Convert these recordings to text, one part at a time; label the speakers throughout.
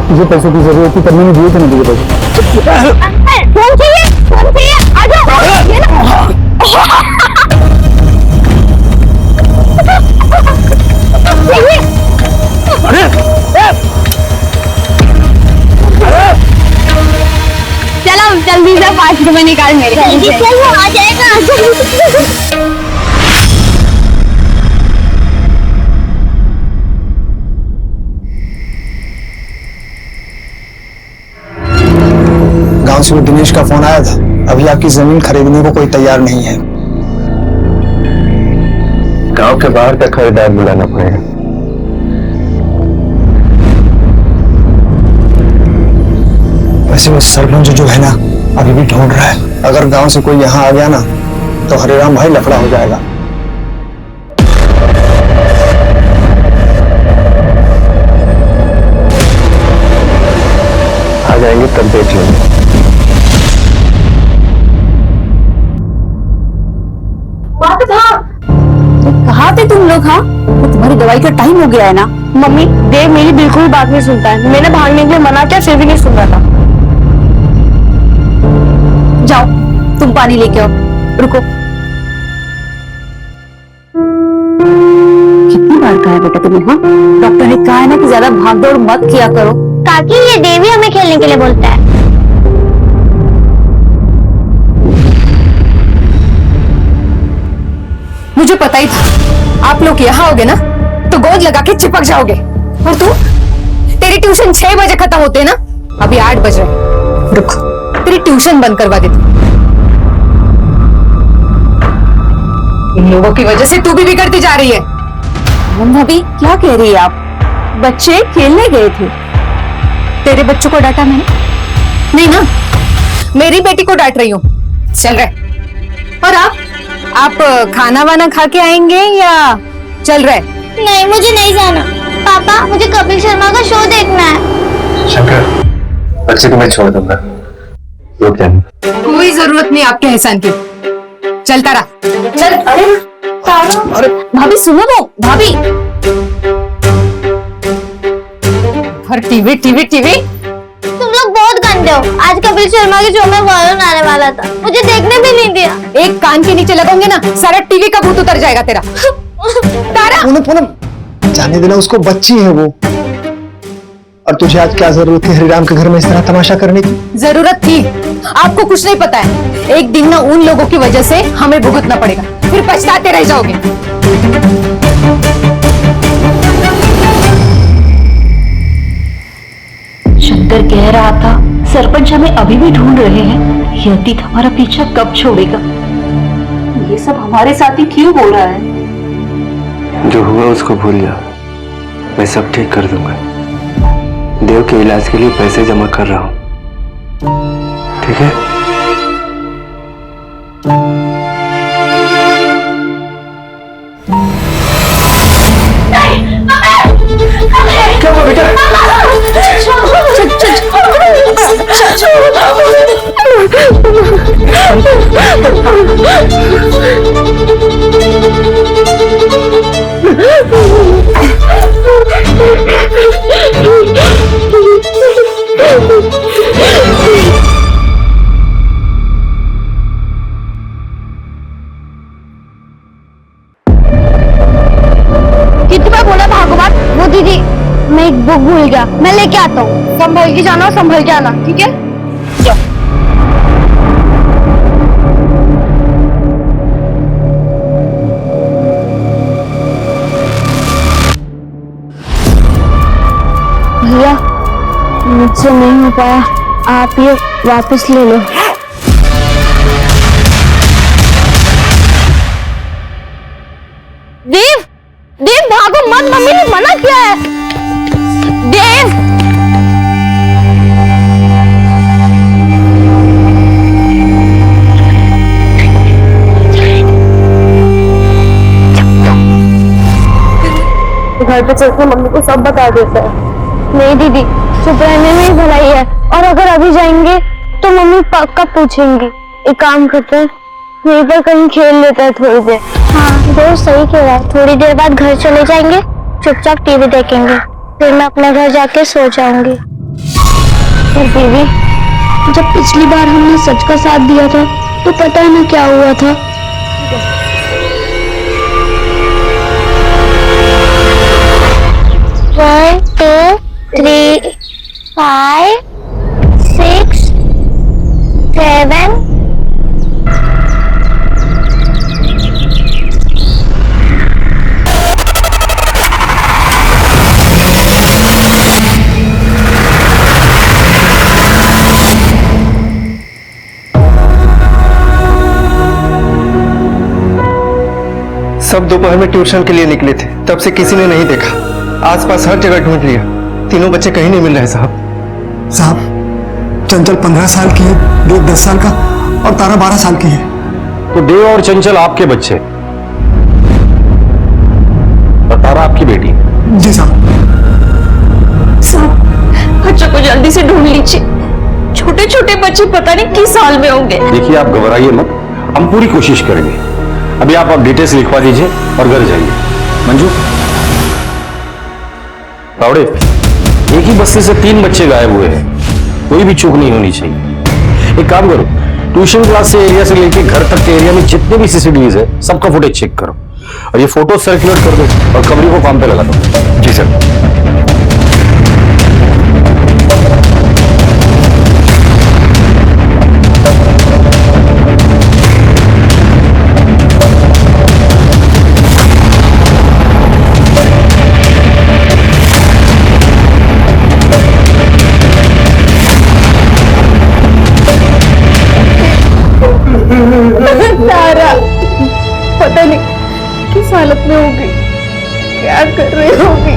Speaker 1: जब तुझे पैसों की जरूरत थी तब मैंने दिए थे ना तुझे पैसे।
Speaker 2: फोन चाहिए, फोन चाहिए, आ जाओ। ये लो। चलो जल्दी से 5 रुपए निकाल मेरे। जल्दी चल, वो आ जाएगा।
Speaker 1: गांव से वो दिनेश का फोन आया था, अभी आपकी जमीन खरीदने को कोई तैयार नहीं है।
Speaker 3: गांव के बाहर का खरीदार बुलाना पड़ेगा।
Speaker 1: वैसे वो सरपंच जो है ना अभी भी ढूंढ रहा है, अगर गांव से कोई यहाँ आ गया ना तो हरिराम भाई लफड़ा हो जाएगा।
Speaker 3: आ जाएंगे तब देख लेंगे।
Speaker 2: कहाँ थे तुम लोग? हाँ, तो तुम्हारी दवाई का टाइम हो गया है ना। मम्मी, देव मेरी बिल्कुल बात नहीं सुनता है। मैंने भागने के लिए मना किया, फिर भी नहीं सुन रहा था। जाओ तुम पानी लेके आओ। रुको, कितनी बार कहा है बेटा तुम्हें? हाँ, डॉक्टर ने कहा है ना कि ज्यादा भागदौड़ मत किया करो।
Speaker 4: काकी, ये देवी हमें खेलने के लिए बोलता है।
Speaker 2: मुझे पता ही था आप लोग यहाँ आओगे ना तो गोद लगा के चिपक जाओगे। और तू, तेरी ट्यूशन 6 बजे खत्म होते है ना, अभी 8 बज रहे। रुक, तेरी ट्यूशन बंद करवा देती। इन लोगों की वजह से तू भी बिगड़ती जा रही है। भाभी क्या कह रही है आप? बच्चे खेलने गए थे। तेरे बच्चों को डांटा मैंने? नहीं ना, मेरी बेटी को डांट रही हूँ। चल रहे। और आप खाना वाना खा के आएंगे या चल रहे?
Speaker 4: नहीं, मुझे नहीं जाना। पापा, मुझे कपिल शर्मा का शो देखना है।
Speaker 3: शंकर, बच्चे को मैं छोड़ दूंगा, रुक जाना।
Speaker 2: कोई जरूरत नहीं आपके एहसान की। चलता रहा, चल। अरे भाभी सुनो तो, भाभी। हर टीवी टीवी टीवी।
Speaker 4: तुम लोग बहुत गंदे हो। आज कपिल शर्मा के शो में वायरल आने वाला था, मुझे देखने भी नहीं दिया।
Speaker 2: एक कान के नीचे लगाऊंगे ना, सारा टीवी का भूत उतर जाएगा तेरा। तारा,
Speaker 1: पूनम, जाने देना उसको, बच्ची है वो। और तुझे आज क्या जरूरत थी हरिराम के घर में इस तरह तमाशा करने की?
Speaker 2: जरूरत थी। आपको कुछ नहीं पता है, एक दिन ना उन लोगों की वजह से हमें भुगतना पड़ेगा, फिर पछताते रह जाओगे।
Speaker 5: शंकर कह रहा था सरपंच हमें अभी भी ढूंढ रहे हैं। ये अतीत हमारा पीछा कब छोड़ेगा? ये सब हमारे साथ ही क्यों हो रहा है?
Speaker 3: जो हुआ उसको भूल जा, मैं सब ठीक कर दूंगा। देव के इलाज के लिए पैसे जमा कर रहा हूँ, ठीक है?
Speaker 1: क्या हुआ बेटा?
Speaker 4: कितनी बार बोला भागवत? वो दीदी, मैं एक बुक भूल गया, मैं लेके आता हूँ। संभल के जाना, संभल के आना, ठीक है? जाओ। भैया, मुझसे नहीं हो पाया, आप ये वापस ले लो। देव, देव भागो मत, मम्मी ने मना किया है। देव, घर पे चलकर मम्मी को सब बता देता है। नहीं दीदी, चुप रहने में ही भलाई है, और अगर अभी जाएंगे तो मम्मी पक्का पूछेंगी। एक काम करते हैं, यहीं पर कहीं खेल लेते हैं थोड़ी देर। हाँ, दोस्त सही कह रहा है, थोड़ी देर बाद घर चले जाएंगे, चुपचाप टीवी देखेंगे, फिर मैं अपने घर जाके सो जाऊंगी। पर दीदी, जब पिछली बार हमने सच का साथ दिया था तो पता है ना क्या हुआ था। 1 2 3 5 6 7
Speaker 3: सब दोपहर में ट्यूशन के लिए निकले थे, तब से किसी ने नहीं देखा। आसपास हर जगह ढूंढ लिया, तीनों बच्चे कहीं नहीं मिल रहे साहब।
Speaker 1: साहब, चंचल 15 साल की है, देव 10 साल का और तारा 12 साल की है।
Speaker 6: तो देव और चंचल आपके बच्चे और तारा आपकी बेटी।
Speaker 1: जी साहब।
Speaker 2: बच्चों को जल्दी से ढूंढ लीजिए, छोटे छोटे बच्चे पता नहीं किस हाल में होंगे।
Speaker 6: देखिए आप घबराइए मत, हम पूरी कोशिश करेंगे। अभी आप डिटेल्स लिखवा दीजिए और घर जाइए। मंजू, तावड़े, एक ही बस्ती से 3 बच्चे गायब हुए हैं, कोई भी चूक नहीं होनी चाहिए। एक काम करो, ट्यूशन क्लास से एरिया से लेके घर तक के एरिया में जितने भी सीसीटीवीज है सबका फुटेज चेक करो और ये फोटो सर्कुलेट कर दो और कमरी को काम पे लगा दो। जी सर।
Speaker 2: तारा पता नहीं किस हालत में होगी, क्या कर रही होगी।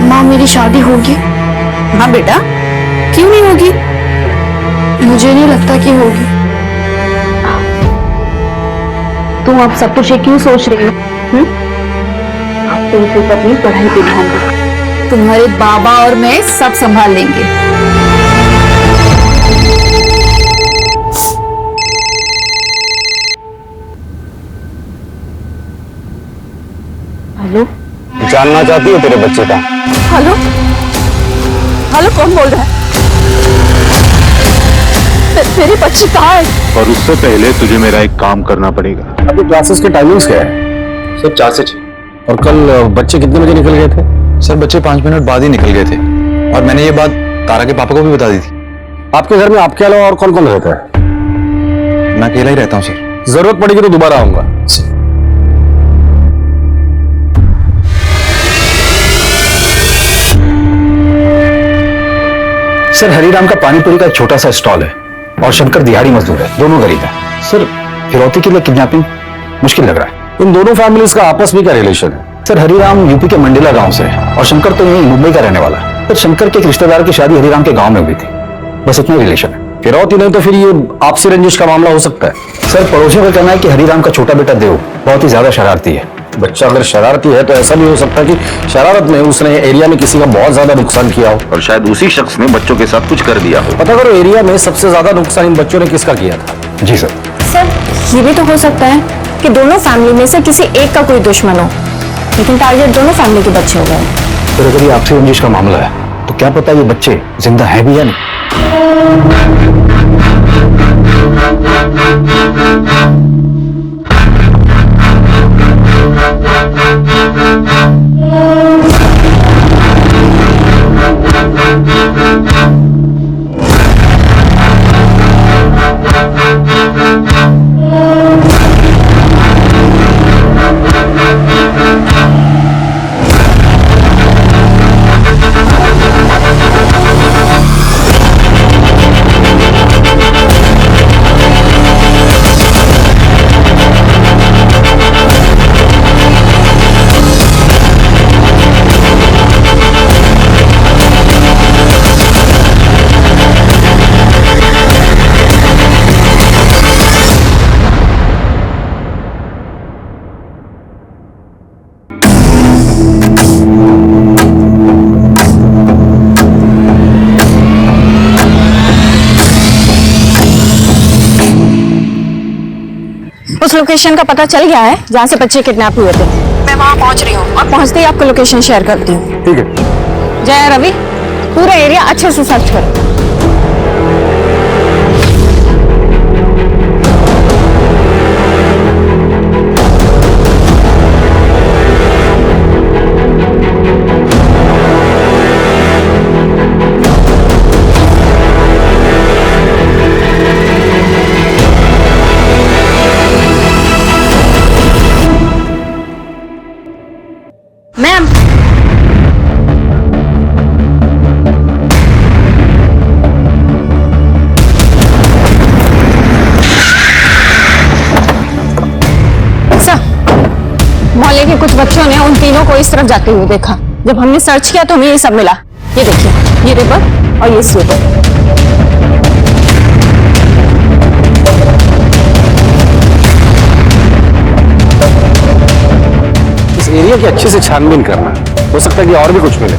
Speaker 4: माँ मेरी शादी होगी?
Speaker 2: हाँ बेटा, क्यों नहीं होगी?
Speaker 4: मुझे नहीं लगता कि होगी।
Speaker 5: तुम अब सब कुछ ये क्यों सोच रही हो? अब तुम सिर्फ अपनी पढ़ाई पे ध्यान दो।
Speaker 2: तुम्हारे बाबा और मैं सब संभाल लेंगे।
Speaker 5: हेलो,
Speaker 6: जानना चाहती हो तेरे बच्चे का?
Speaker 2: हेलो हेलो, कौन बोल रहा है? मेरी बच्ची कहाँ है?
Speaker 7: और उससे पहले तुझे मेरा एक काम करना पड़ेगा।
Speaker 6: अभी क्लासेस के टाइमिंग्स क्या है?
Speaker 7: सब 4 से 6।
Speaker 6: और कल बच्चे कितने बजे निकल गए थे?
Speaker 8: सर बच्चे 5 मिनट बाद ही निकल गए थे और मैंने ये बात तारा के पापा को भी बता दी थी।
Speaker 6: आपके घर में आपके अलावा और कौन कौन रहता है?
Speaker 8: मैं अकेला ही रहता हूँ सर।
Speaker 6: जरूरत पड़ेगी तो दोबारा आऊंगा।
Speaker 9: सर हरिराम का पानीपुरी का एक छोटा सा स्टॉल है और शंकर दिहाड़ी मजदूर है, दोनों गरीब है। सर फिरौती के लिए किडनैपिंग मुश्किल लग रहा है।
Speaker 6: इन दोनों फैमिलीज का आपस में क्या रिलेशन है?
Speaker 9: सर हरिराम यूपी के मंडला गांव से है और शंकर तो यहीं मुंबई का रहने वाला है। सर शंकर के एक रिश्तेदार की शादी हरिराम के गांव में हुई थी, बस इतना रिलेशन है।
Speaker 6: फिरौती नहीं तो फिर ये आपसी रंजिश का मामला हो सकता है।
Speaker 9: सर पड़ोसियों का कहना है कि हरिराम का छोटा बेटा देव बहुत ही ज्यादा शरारती है।
Speaker 6: बच्चा अगर शरारती है तो ऐसा भी हो सकता है कि शरारत में उसने एरिया में किसी का बहुत ज्यादा नुकसान किया हो
Speaker 7: और शायद उसी शख्स ने बच्चों के साथ कुछ कर दिया हो।
Speaker 6: पता करो एरिया में सबसे ज्यादा नुकसान इन बच्चों ने किसका किया था।
Speaker 9: जी सर।
Speaker 4: सर ये भी तो हो सकता है कि दोनों फैमिली में से किसी एक का कोई दुश्मन हो, लेकिन टारगेट दोनों फैमिली के बच्चे हो गए।
Speaker 9: सर अगर ये आपसी रंजिश का मामला है तो क्या पता ये बच्चे जिंदा है भी या नहीं।
Speaker 2: उस लोकेशन का पता चल गया है जहाँ से बच्चे किडनैप हुए थे। मैं वहाँ पहुँच रही हूँ और पहुँचते ही आपको लोकेशन शेयर करती हूँ।
Speaker 6: ठीक है।
Speaker 2: जय रवि, पूरा एरिया अच्छे से सर्च करो।
Speaker 4: मैम,
Speaker 2: मोहल्ले के कुछ बच्चों ने उन तीनों को इस तरफ जाते हुए देखा। जब हमने सर्च किया तो हमें ये सब मिला। ये देखिए, ये रिवर और ये स्वेटर।
Speaker 6: इस एरिया की अच्छे से छानबीन करना, हो सकता है कि और भी कुछ मिले।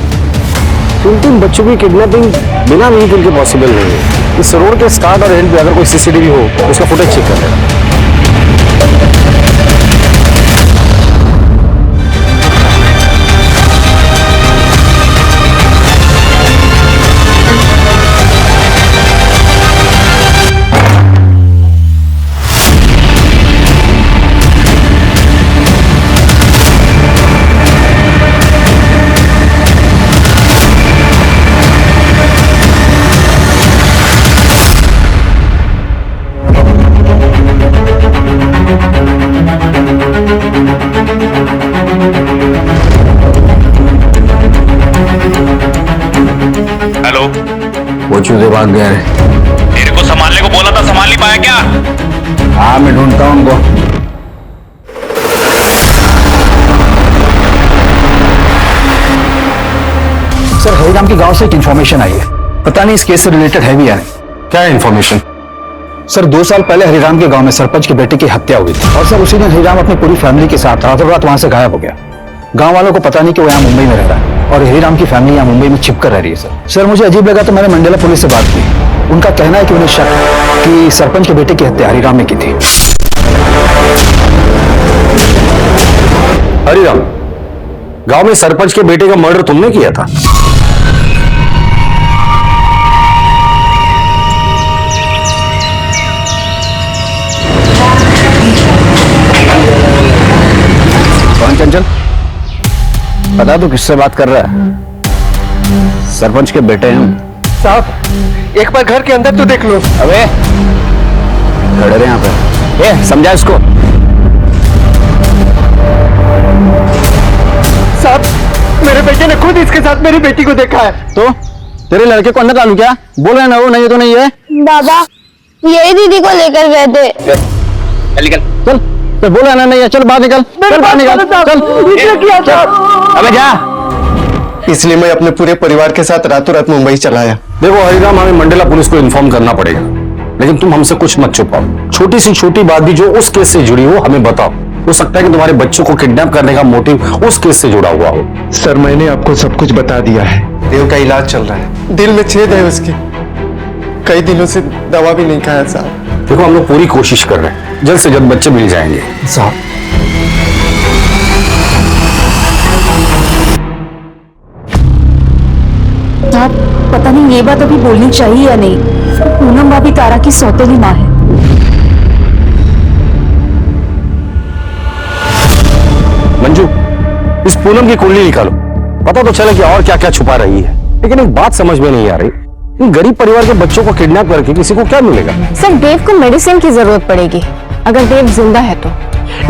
Speaker 6: तीन बच्चों की किडनैपिंग बिना व्हीकल के पॉसिबल नहीं है। इस रोड के स्टार्ट और एंड पे अगर कोई सीसीटीवी हो तो उसका फुटेज चेक कर लेना।
Speaker 9: वो चूजे भाग गए हैं।
Speaker 7: तेरे को संभालने को बोला था, संभाल नहीं पाया क्या?
Speaker 9: हाँ, मैं ढूंढता हूँ उनको। सर, हरिराम के गांव से एक इंफॉर्मेशन आई है। पता नहीं इस केस से रिलेटेड है भी या नहीं।
Speaker 6: क्या इन्फॉर्मेशन?
Speaker 9: सर, 2 साल पहले हरिराम के गांव में सरपंच के बेटे की हत्या हुई थी और सर उसी दिन हरिराम अपनी पूरी फैमिली के साथ रातों रात वहां से गायब हो गया। गांव वालों को पता नहीं कि वो यहाँ मुंबई में रह रहा है और हरिराम की फैमिली यहाँ मुंबई में छिपकर रह रही है। सर मुझे अजीब लगा तो मैंने मंडेला पुलिस से बात की। उनका कहना है कि उन्हें शक है कि सरपंच के बेटे की हत्या हरिराम ने की थी।
Speaker 6: हरिराम, गांव में सरपंच के बेटे का मर्डर तुमने किया था?
Speaker 9: कौन चंचल? पता तू किससे बात कर रहा है? सरपंच के बेटे हैं
Speaker 3: साहब, एक बार घर के अंदर तो देख लो।
Speaker 9: अबे खड़े रहे यहाँ पे। समझा इसको।
Speaker 3: साहब, मेरे बेटे ने खुद इसके साथ मेरी बेटी को देखा है।
Speaker 9: तो तेरे लड़के को अंदर डालू क्या? बोल रहे ना वो नहीं तो नहीं है।
Speaker 4: बाबा यही दीदी को लेकर गए थे।
Speaker 9: चल तो बोल रहे ना नहीं है। चल बाहर निकल, चल बाहर निकल, चल। अबे जा।
Speaker 3: इसलिए मैं अपने पूरे परिवार के साथ रातों रात मुंबई चला आया।
Speaker 6: देखो हरिराम, हमें मंडेला पुलिस को इन्फॉर्म करना पड़ेगा, लेकिन तुम हमसे कुछ मत छुपाओ। छोटी सी छोटी बात भी जो उस केस से जुड़ी हो हमें बताओ। हो सकता है कि तुम्हारे बच्चों को किडनैप करने का मोटिव उस केस से जुड़ा हुआ हो।
Speaker 3: सर, मैंने आपको सब कुछ बता दिया है। देव का इलाज चल रहा है, दिल में छेद है उसकी। कई दिनों से दवा भी नहीं खाया साहब।
Speaker 6: देखो, हम लोग पूरी कोशिश कर रहे हैं, जल्द से जल्द बच्चे मिल जाएंगे।
Speaker 3: साहब,
Speaker 5: पता नहीं ये बात अभी बोलनी चाहिए या नहीं। पूनम भाभी तारा की सौतेली माँ है।
Speaker 6: मंजू, इस पूनम की कुंडली निकालो, पता तो चले कि और क्या क्या छुपा रही है। लेकिन एक बात समझ में नहीं आ रही, इन गरीब परिवार के बच्चों को किडनैप करके किसी को क्या मिलेगा?
Speaker 2: सर, देव को मेडिसिन की जरूरत पड़ेगी, अगर देव जिंदा है तो।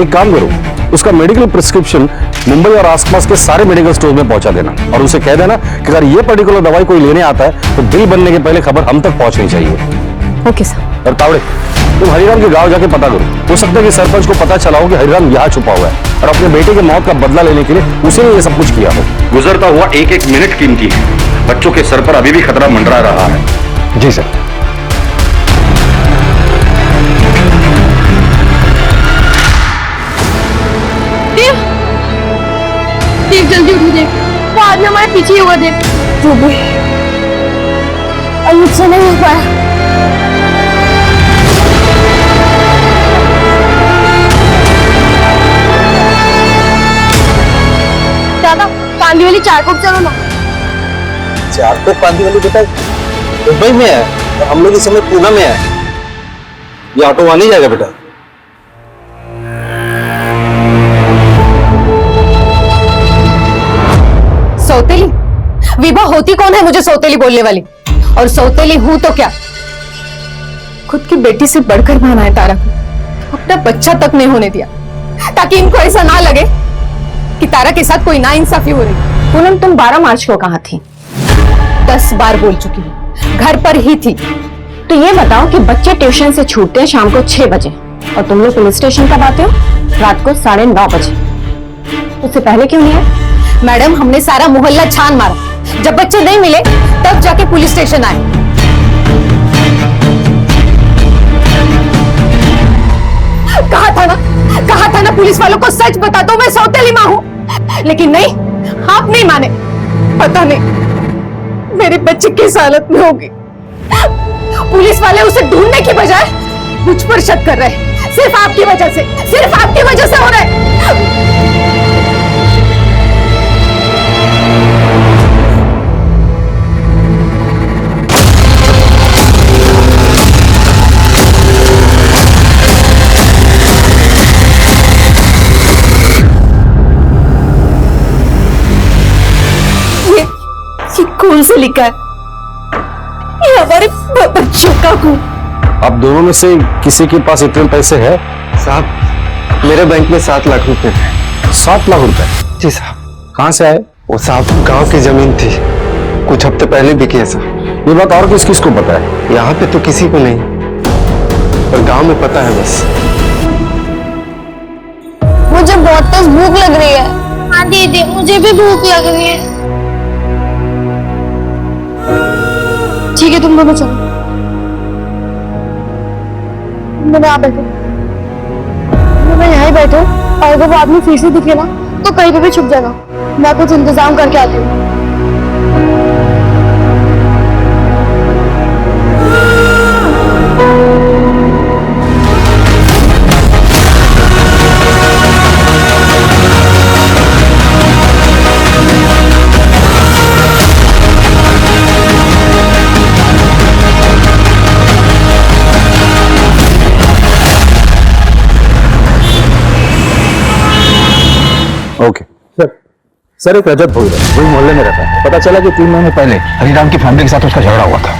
Speaker 6: एक काम करो, उसका मेडिकल प्रिस्क्रिप्शन मुंबई और आसपास के सारे मेडिकल स्टोर में पहुंचा देना और उसे कह देना कि अगर ये पर्टिकुलर दवाई कोई लेने आता है तो बिल बनने के पहले खबर हम तक पहुंचनी चाहिए।
Speaker 2: Okay sir.
Speaker 6: और तावड़े, तुम हरिराम के गांव जाके पता करो। हो सकता है कि सरपंच को पता चला हो कि हरिराम यहाँ छुपा हुआ है और अपने बेटे की मौत का बदला लेने के लिए उसे ये सब कुछ किया हो।
Speaker 7: गुजरता हुआ एक एक मिनट कीमती है। बच्चों के सर पर अभी भी खतरा मंडरा रहा है।
Speaker 9: जी सर।
Speaker 4: देव जल्दी उठो देव, वो आदमी हमारे पीछे ही हुआ देव। जो भी अयुब से नहीं हो पाया। दादा कांदी वाली चाय को चलो ना।
Speaker 6: चार को पांदी वाली बेटा मुंबई में है और हम लोग इस समय पूना में है। ये ऑटो वहां नहीं जाएगा बेटा।
Speaker 2: सौतेली? विभा होती कौन है मुझे सौतेली बोलने वाली? और सौतेली हूं तो क्या? खुद की बेटी से बढ़कर माना है तारा को, अपना बच्चा तक नहीं होने दिया ताकि इनको ऐसा ना लगे कि तारा के साथ कोई नाइंसाफी हो रही। पूनम तुम 12 मार्च को कहां थी? 10 बार बोल चुकी हूँ, घर पर ही थी। तो ये बताओ कि बच्चे ट्यूशन से छूटते हैं शाम को 6 बजे और तुम लोग पुलिस स्टेशन कब आते हो? रात को 9:30 बजे। उससे पहले क्यों नहीं आए? मैडम हमने सारा मोहल्ला छान मारा, जब बच्चे नहीं मिले तब जाके पुलिस स्टेशन आए। कहा था ना पुलिस वालों को सच बता दो मैं सौतेली मां हूं, लेकिन नहीं, आप नहीं माने। पता नहीं मेरे बच्चे किस हालत में होगी। पुलिस वाले उसे ढूंढने की बजाय मुझ पर शक कर रहे हैं। सिर्फ आपकी वजह से हो रहा है। खून से लिखा है, ये हमारे बच्चों का खून।
Speaker 6: अब दोनों में से किसी के पास इतने पैसे है?
Speaker 3: साहब मेरे बैंक में 7 लाख रुपए थे।
Speaker 6: 7 लाख रुपए?
Speaker 3: जी साहब।
Speaker 6: कहां से आए?
Speaker 3: वो साहब गांव की जमीन थी, कुछ हफ्ते पहले बिकी है साहब।
Speaker 6: ये बात और किस किस को पता है?
Speaker 3: यहाँ पे तो किसी को नहीं, पर गांव में पता है बस।
Speaker 4: मुझे बहुत तेज भूख लग रही है। हाँ दीदी मुझे भी भूख लग रही है। ठीक है तुम दोनों चलो, मैं यहाँ बैठू। मैं यहाँ ही बैठू और अगर वो आदमी फिर से दिखे ना तो कहीं पे भी छुप जाना। मैं कुछ इंतजाम करके आती हूँ।
Speaker 6: ओके सर एक रजत भोग है, वही मोहल्ले में रहता है। पता चला कि 3 महीने पहले
Speaker 9: हरिराम की फैमिली के साथ उसका झगड़ा हुआ था।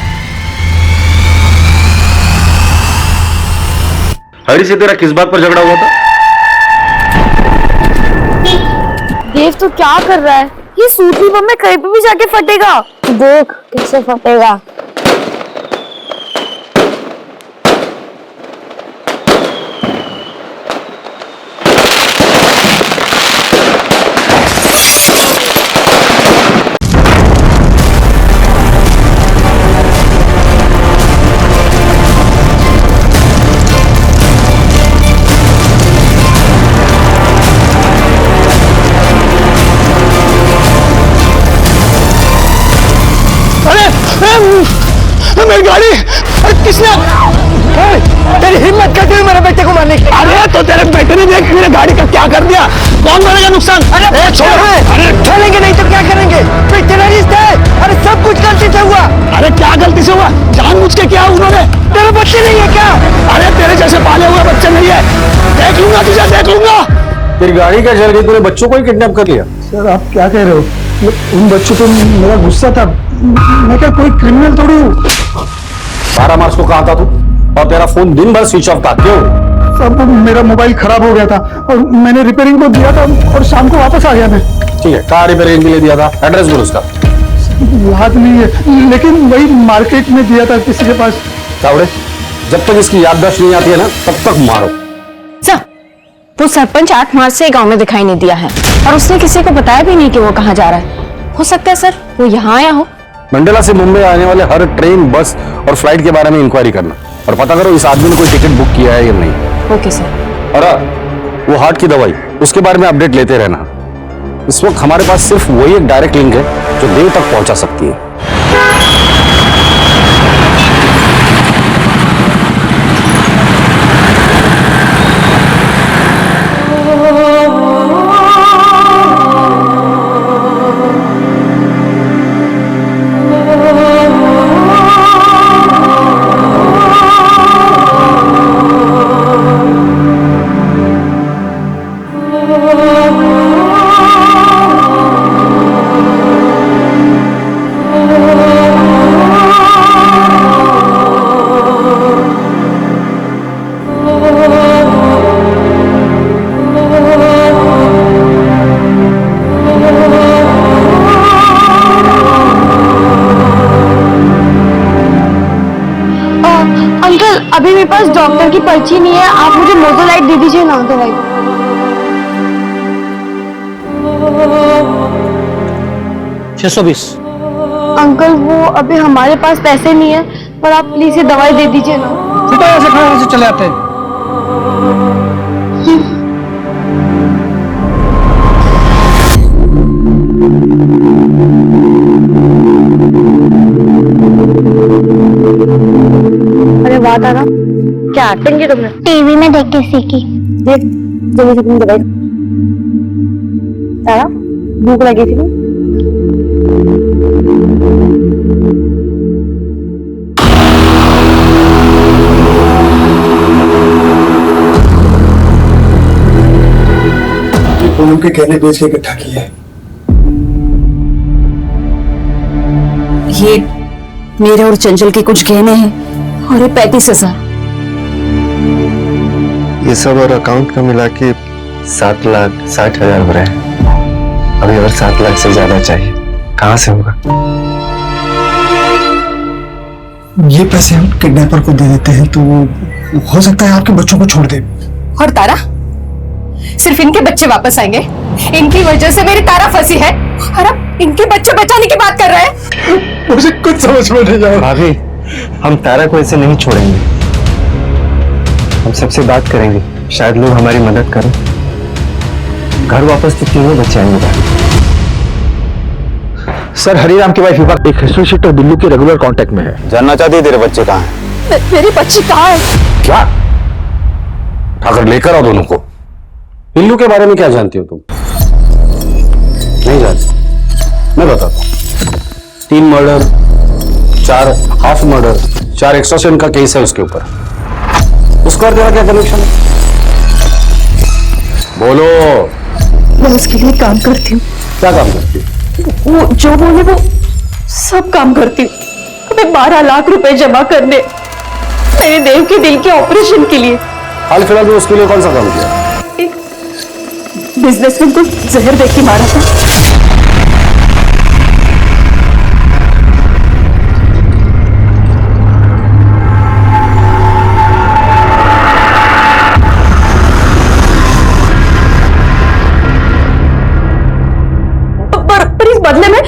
Speaker 7: हरी से तेरा किस बात पर झगड़ा हुआ था?
Speaker 4: देव तो क्या कर रहा है? ये सूती बम में कहीं पे भी जाके फटेगा। देख कैसे फटेगा।
Speaker 1: मेरी गाड़ी! अरे किसने? तेरी हिम्मत कैसे हुई मेरे बेटे को मारने की? अरे तो तेरे बेटे ने देख मेरे गाड़ी का क्या कर दिया। कौन करेगा नुकसान? अरे छोड़। अरे खेलेंगे नहीं तो क्या करेंगे? टेररिस्ट है। अरे सब कुछ गलती से हुआ। अरे क्या गलती से हुआ? जानबूझ के किया उन्होंने। तेरे बच्चे नहीं है क्या? अरे तेरे जैसे पाले हुए बच्चे नहीं है। देख लूंगा तुझे, देख लूंगा।
Speaker 6: तेरी गाड़ी क्या जल गई? तूने बच्चों को ही किडनैप कर लिया?
Speaker 1: सर आप क्या कह रहे हो? उन बच्चों पे मेरा गुस्सा था। मैं क्या कोई क्रिमिनल थोड़ी हूँ।
Speaker 6: 12 मार्च को कहा था तू? और तेरा फोन दिन भर स्विच ऑफ था, क्यों?
Speaker 1: सब मेरा मोबाइल खराब हो गया था और मैंने रिपेयरिंग को दिया था और शाम को वापस आ गया मैं।
Speaker 6: ठीक है, कहाँ रिपेयरिंग के लिए दिया था? एड्रेस बोल उसका।
Speaker 1: याद नहीं है, लेकिन वही मार्केट में दिया था किसी के पास।
Speaker 6: तावड़े, जब तक इसकी याददाश्त नहीं आती है ना तब तक मारो।
Speaker 2: सर, वो सरपंच 8 मार्च से गांव में दिखाई नहीं दिया है और उसने किसी को बताया भी नहीं कि वो कहाँ जा रहा है। हो सकता है सर वो यहाँ आया हो।
Speaker 6: मंडला से मुंबई आने वाले हर ट्रेन, बस और फ्लाइट के बारे में इंक्वायरी करना और पता करो इस आदमी ने कोई टिकट बुक किया है या नहीं।
Speaker 2: Okay sir.
Speaker 6: और वो हार्ट की दवाई, उसके बारे में अपडेट लेते रहना। इस वक्त हमारे पास सिर्फ वही एक डायरेक्ट लिंक है जो देव तक पहुंचा सकती है।
Speaker 4: अभी मेरे पास डॉक्टर की पर्ची नहीं है, आप मुझे मोजोलाइट दे दीजिए ना दवाई।
Speaker 6: 620।
Speaker 4: अंकल वो अभी हमारे पास पैसे नहीं है, पर आप प्लीज ये दवाई दे दीजिए ना।
Speaker 9: तो ऐसे खड़े से चले आते हैं।
Speaker 4: अरे वाह तारा, क्या एक्टिंग की तुमने? टीवी में देख के सीखी। देख जल्दी से तुम दवाई। तारा भूख लगी थी ना?
Speaker 1: पूनम के गहने बेच के इकट्ठा किए हैं।
Speaker 2: ये मेरे और चंचल के कुछ गहने हैं और ये 35,000।
Speaker 3: ये सब और अकाउंट का मिला के 7,60,000 हो रहे हैं। अभी और 7 लाख से ज्यादा चाहिए, कहाँ से होगा?
Speaker 1: ये पैसे हम किडनैपर को दे देते हैं तो हो सकता है आपके बच्चों को छोड़ दे।
Speaker 2: और तारा, सिर्फ इनके बच्चे वापस आएंगे? इनकी वजह से मेरी तारा फंसी है और अब इनके बच्चे बचाने की बात कर रहे हैं?
Speaker 1: मुझे कुछ समझ में नहीं आ रहा।
Speaker 3: भाभी, हम तारा को ऐसे नहीं छोड़ेंगे। हम सबसे बात करेंगे, शायद लोग हमारी मदद करें। घर वापस तो तीनों बच्चे आएंगे।
Speaker 9: सर, हरिराम की वाइफ विभा एक हिस्ट्री शीटर दिल्ली के रेगुलर कांटेक्ट में है।
Speaker 8: जानना चाहती है तेरे बच्चे कहाँ हैं?
Speaker 2: मेरी बच्ची कहाँ है?
Speaker 6: क्या? उठाकर लेकर आओ दोनों को। पिल्लू के बारे में क्या जानती हो तुम? नहीं जानती? मैं बताता हूं। 3 मर्डर, 4 हाफ मर्डर, 4 एक्सटॉर्शन का केस है उसके ऊपर। उसका और तेरा क्या कनेक्शन है? बोलो।
Speaker 5: मैं उसके लिए काम करती हूँ।
Speaker 6: क्या काम करती है?
Speaker 5: वो जो बोले वो सब काम करती हूँ। हमें 12 लाख रुपए जमा करने मेरे देव के दिल के ऑपरेशन के लिए।
Speaker 6: हाल फिलहाल में उसके लिए कौन सा काम किया?
Speaker 5: एक बिजनेसमैन को जहर देके मारा था। पर इस बदले में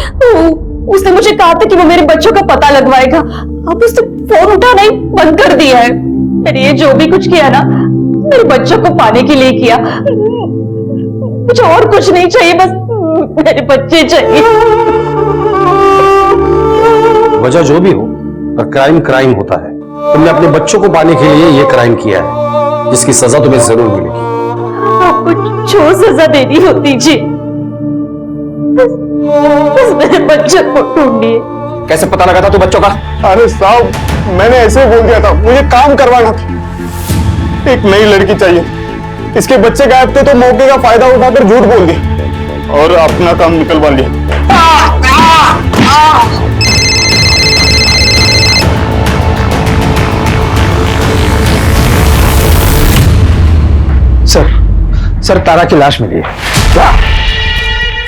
Speaker 5: उसने मुझे कहा था कि वो मेरे बच्चों का पता लगवाएगा। अब उसने फोन उठाना ही बंद कर दिया है। मैंने ये जो भी कुछ किया ना, मेरे बच्चों को पाने के लिए किया। मुझे और कुछ नहीं चाहिए, बस मेरे बच्चे चाहिए।
Speaker 6: वजह जो भी हो, पर क्राइम क्राइम होता है। तुमने अपने बच्चों को पाने के लिए ये क्राइम किया है, जिसकी सजा तुम्हें जरूर मिलेगी।
Speaker 5: आपको जो सजा देनी हो दीजिए, बस मेरे बच्चों को ढूंढिए।
Speaker 8: कैसे पता लगा था तू बच्चों का?
Speaker 1: अरे साहब, मैंने ऐसे बोल दिया था, मुझे काम करवाना था। एक नई लड़की चाहिए। इसके बच्चे गायब थे तो मौके का फायदा उठाकर झूठ बोल दिया और अपना काम निकलवा लिया।
Speaker 9: सर, तारा की लाश मिली है।
Speaker 6: क्या?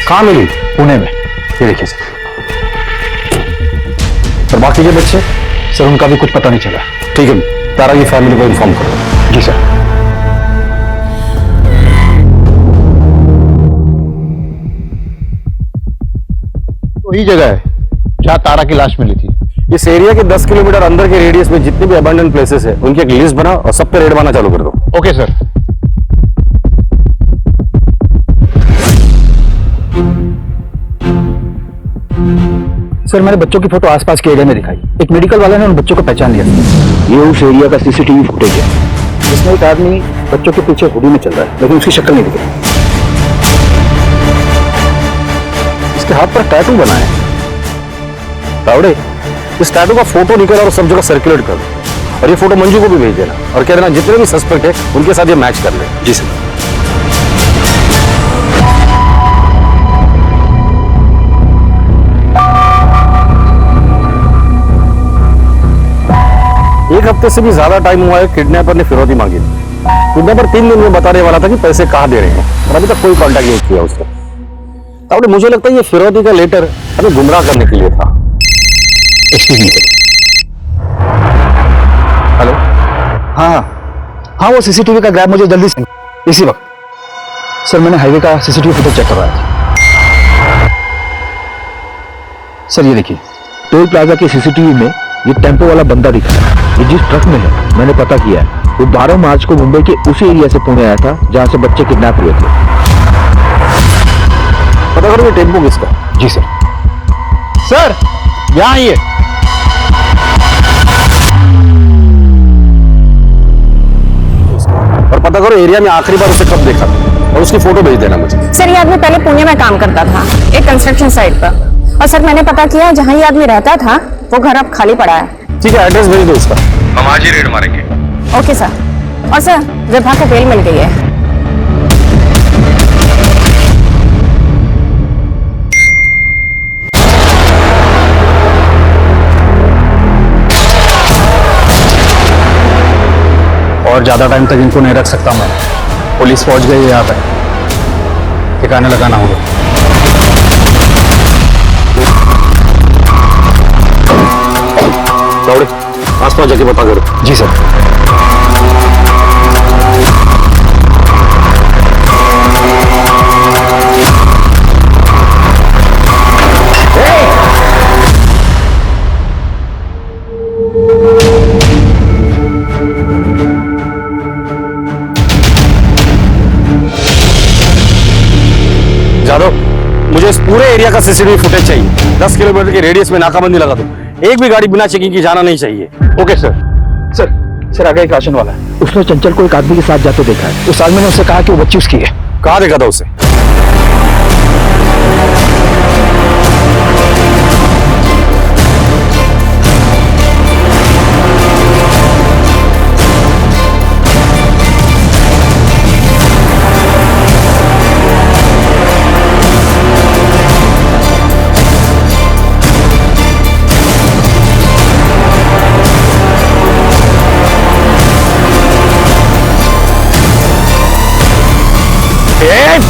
Speaker 6: कहाँ मिली?
Speaker 9: पुणे में।
Speaker 6: ये देखिए सर।
Speaker 9: और बाकी के बच्चे? सर, उनका भी कुछ पता नहीं चला।
Speaker 6: ठीक है, तारा की फैमिली को इन्फॉर्म करो।
Speaker 9: जी सर। वही जगह है जहां तारा की लाश मिली थी।
Speaker 6: इस एरिया के 10 किलोमीटर अंदर के रेडियस में जितने भी अबंडन प्लेसेस है, उनकी एक लिस्ट बना और सब पे रेड मारना चालू कर दो।
Speaker 9: Okay sir. सर, मैंने बच्चों की फोटो आसपास के एरिया में दिखाई। एक मेडिकल वाले ने उन बच्चों को पहचान लिया। ये उस एरिया का सीसीटीवी फुटेज है, जिसमें एक आदमी बच्चों के पीछे हुडी में चल रहा है, लेकिन उसकी शक्ल नहीं दिख रही। इसके हाथ पर टैटू बना है। तावड़े, इस टैटू का फोटो निकल और सब जगह सर्कुलेट कर दो, और ये फोटो मंजू को भी भेज देना और कह देना जितने भी सस्पेक्ट है उनके साथ ये मैच कर ले।
Speaker 8: जी सर।
Speaker 6: एक हफ्ते से भी ज्यादा टाइम हुआ है किडनैपर ने फिरौती मांगी थी। किडनैपर 3 दिन में बताने वाला था कि पैसे कहाँ दे रहे हैं, और अभी तक कोई कांटेक्ट नहीं किया उसने। अब मुझे लगता है ये फिरौती का लेटर हमें गुमराह करने के लिए था।
Speaker 9: Excuse me. हेलो, हाँ वो सीसीटीवी का ग्रैब मुझे जल्दी से इसी वक्त। सर मैंने हाईवे का सीसीटीवी फुटेज चेक करवाया था। सर ये देखिए,
Speaker 1: टोल प्लाजा के सीसीटीवी में ये टेम्पो वाला बंदा दिख रहा है। ये जिस ट्रक में है मैंने पता किया है, वो 12 मार्च को मुंबई के उसी एरिया से पुणे आया था जहां से बच्चे किडनैप हुए थे।
Speaker 6: पता करो ये टेम्पो किसका।
Speaker 9: जी सर।
Speaker 1: सर यहाँ आइए।
Speaker 6: और पता करो एरिया में आखिरी बार उसे कब देखा और उसकी फोटो भेज देना मुझे।
Speaker 2: सर ये आदमी पहले पुणे में काम करता था एक कंस्ट्रक्शन साइट पर, और सर मैंने पता किया जहाँ ये आदमी रहता था वो घर अब खाली पड़ा है।
Speaker 6: ठीक है, एड्रेस भेज दो उसका।
Speaker 7: हम आज ही रेड मारेंगे।
Speaker 2: Okay sir. और सर विभा को बेल मिल गई है।
Speaker 9: और ज्यादा टाइम तक इनको नहीं रख सकता मैं। पुलिस पहुंच गई है यहाँ पे, ठिकाने लगाना होगा।
Speaker 6: दौड़े आस पास जाके पता करो।
Speaker 9: जी सर।
Speaker 6: जादव, मुझे इस पूरे एरिया का सीसीटीवी फुटेज चाहिए। 10 किलोमीटर के रेडियस में नाकाबंदी लगा दो। एक भी गाड़ी बिना चेकिंग की जाना नहीं चाहिए।
Speaker 1: Okay sir.
Speaker 9: सर आगे एक राशन वाला है,
Speaker 1: उसने चंचल को एक आदमी के साथ जाते देखा है।
Speaker 9: उस आदमी ने उससे कहा कि वो बच्ची उसकी है।
Speaker 6: कहाँ देखा था उसे?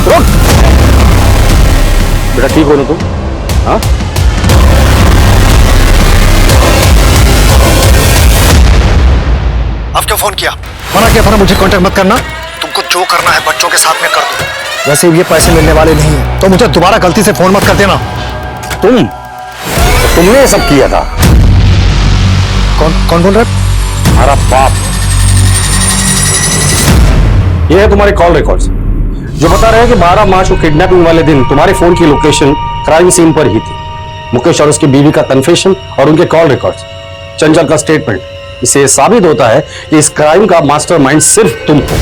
Speaker 6: रुक बेटा, ठीक हो ना तुम? हाँ
Speaker 9: अब क्यों फोन किया? मना किया था ना मुझे कांटेक्ट मत करना। तुमको जो करना है बच्चों के साथ में कर दो। वैसे ये पैसे मिलने वाले नहीं है तो मुझे दोबारा गलती से फोन मत कर देना।
Speaker 6: तुमने सब किया था।
Speaker 9: कौन बोल रहा है?
Speaker 6: हमारा बाप। ये है तुम्हारे कॉल रिकॉर्ड्स जो बता रहे हैं कि 12 मार्च को किडनैपिंग वाले दिन तुम्हारे फोन की लोकेशन क्राइम सीन पर ही थी। मुकेश और उसकी बीवी का कन्फेशन और उनके कॉल रिकॉर्ड्स, चंचल का स्टेटमेंट, इससे साबित होता है कि इस क्राइम का मास्टरमाइंड सिर्फ तुम हो।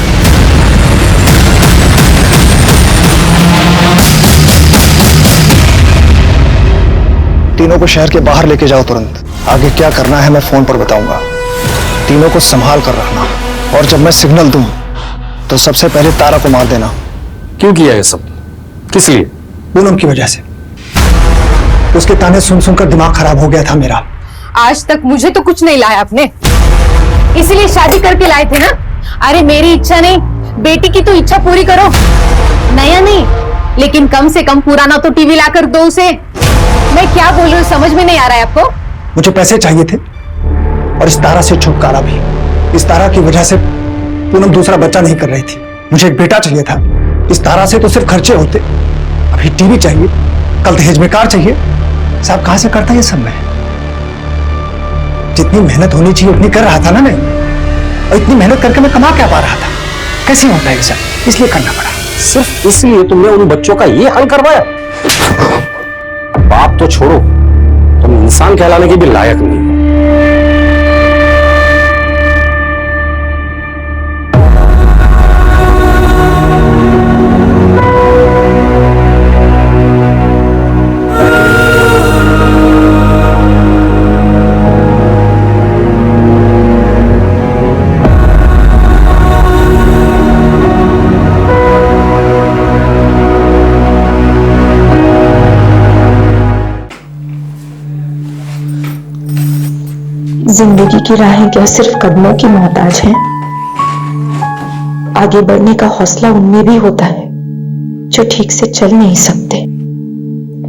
Speaker 9: तीनों को शहर के बाहर लेके जाओ तुरंत। आगे क्या करना है मैं फोन पर बताऊंगा। तीनों को संभाल कर रखना, और जब मैं सिग्नल दूं तो सबसे पहले तारा को मार देना।
Speaker 6: क्यों किया ये सब? किस लिए?
Speaker 9: पूनम की वजह से। उसके ताने सुन सुनकर दिमाग खराब हो गया था मेरा।
Speaker 2: आज तक मुझे तो कुछ नहीं लाया आपने, इसीलिए शादी करके लाए थे ना। अरे मेरी इच्छा नहीं, बेटी की तो इच्छा पूरी करो। नया नहीं, लेकिन कम से कम पुराना तो टीवी लाकर दो उसे। मैं क्या बोल रही हूँ समझ में नहीं आ रहा है आपको?
Speaker 9: मुझे पैसे चाहिए थे और इस तारा से छुटकारा भी। इस तारा की वजह से पूनम दूसरा बच्चा नहीं कर रही थी। मुझे एक बेटा चाहिए था। इस तारा से तो सिर्फ खर्चे होते, अभी टीवी चाहिए, कल दहेज में कार चाहिए। साहब कहां से करता ये सब? मैं जितनी मेहनत होनी चाहिए उतनी कर रहा था ना मैं, और इतनी मेहनत करके मैं कमा क्या पा रहा था? कैसे होता है ये सब? इसलिए करना पड़ा।
Speaker 6: सिर्फ इसलिए तुमने उन बच्चों का ये हाल करवाया? बाप तो छोड़ो, तुम इंसान कहलाने के भी लायक नहीं हो।
Speaker 10: जिंदगी की राहें क्या सिर्फ कदमों की मोहताज हैं? आगे बढ़ने का हौसला उनमें भी होता है जो ठीक से चल नहीं सकते।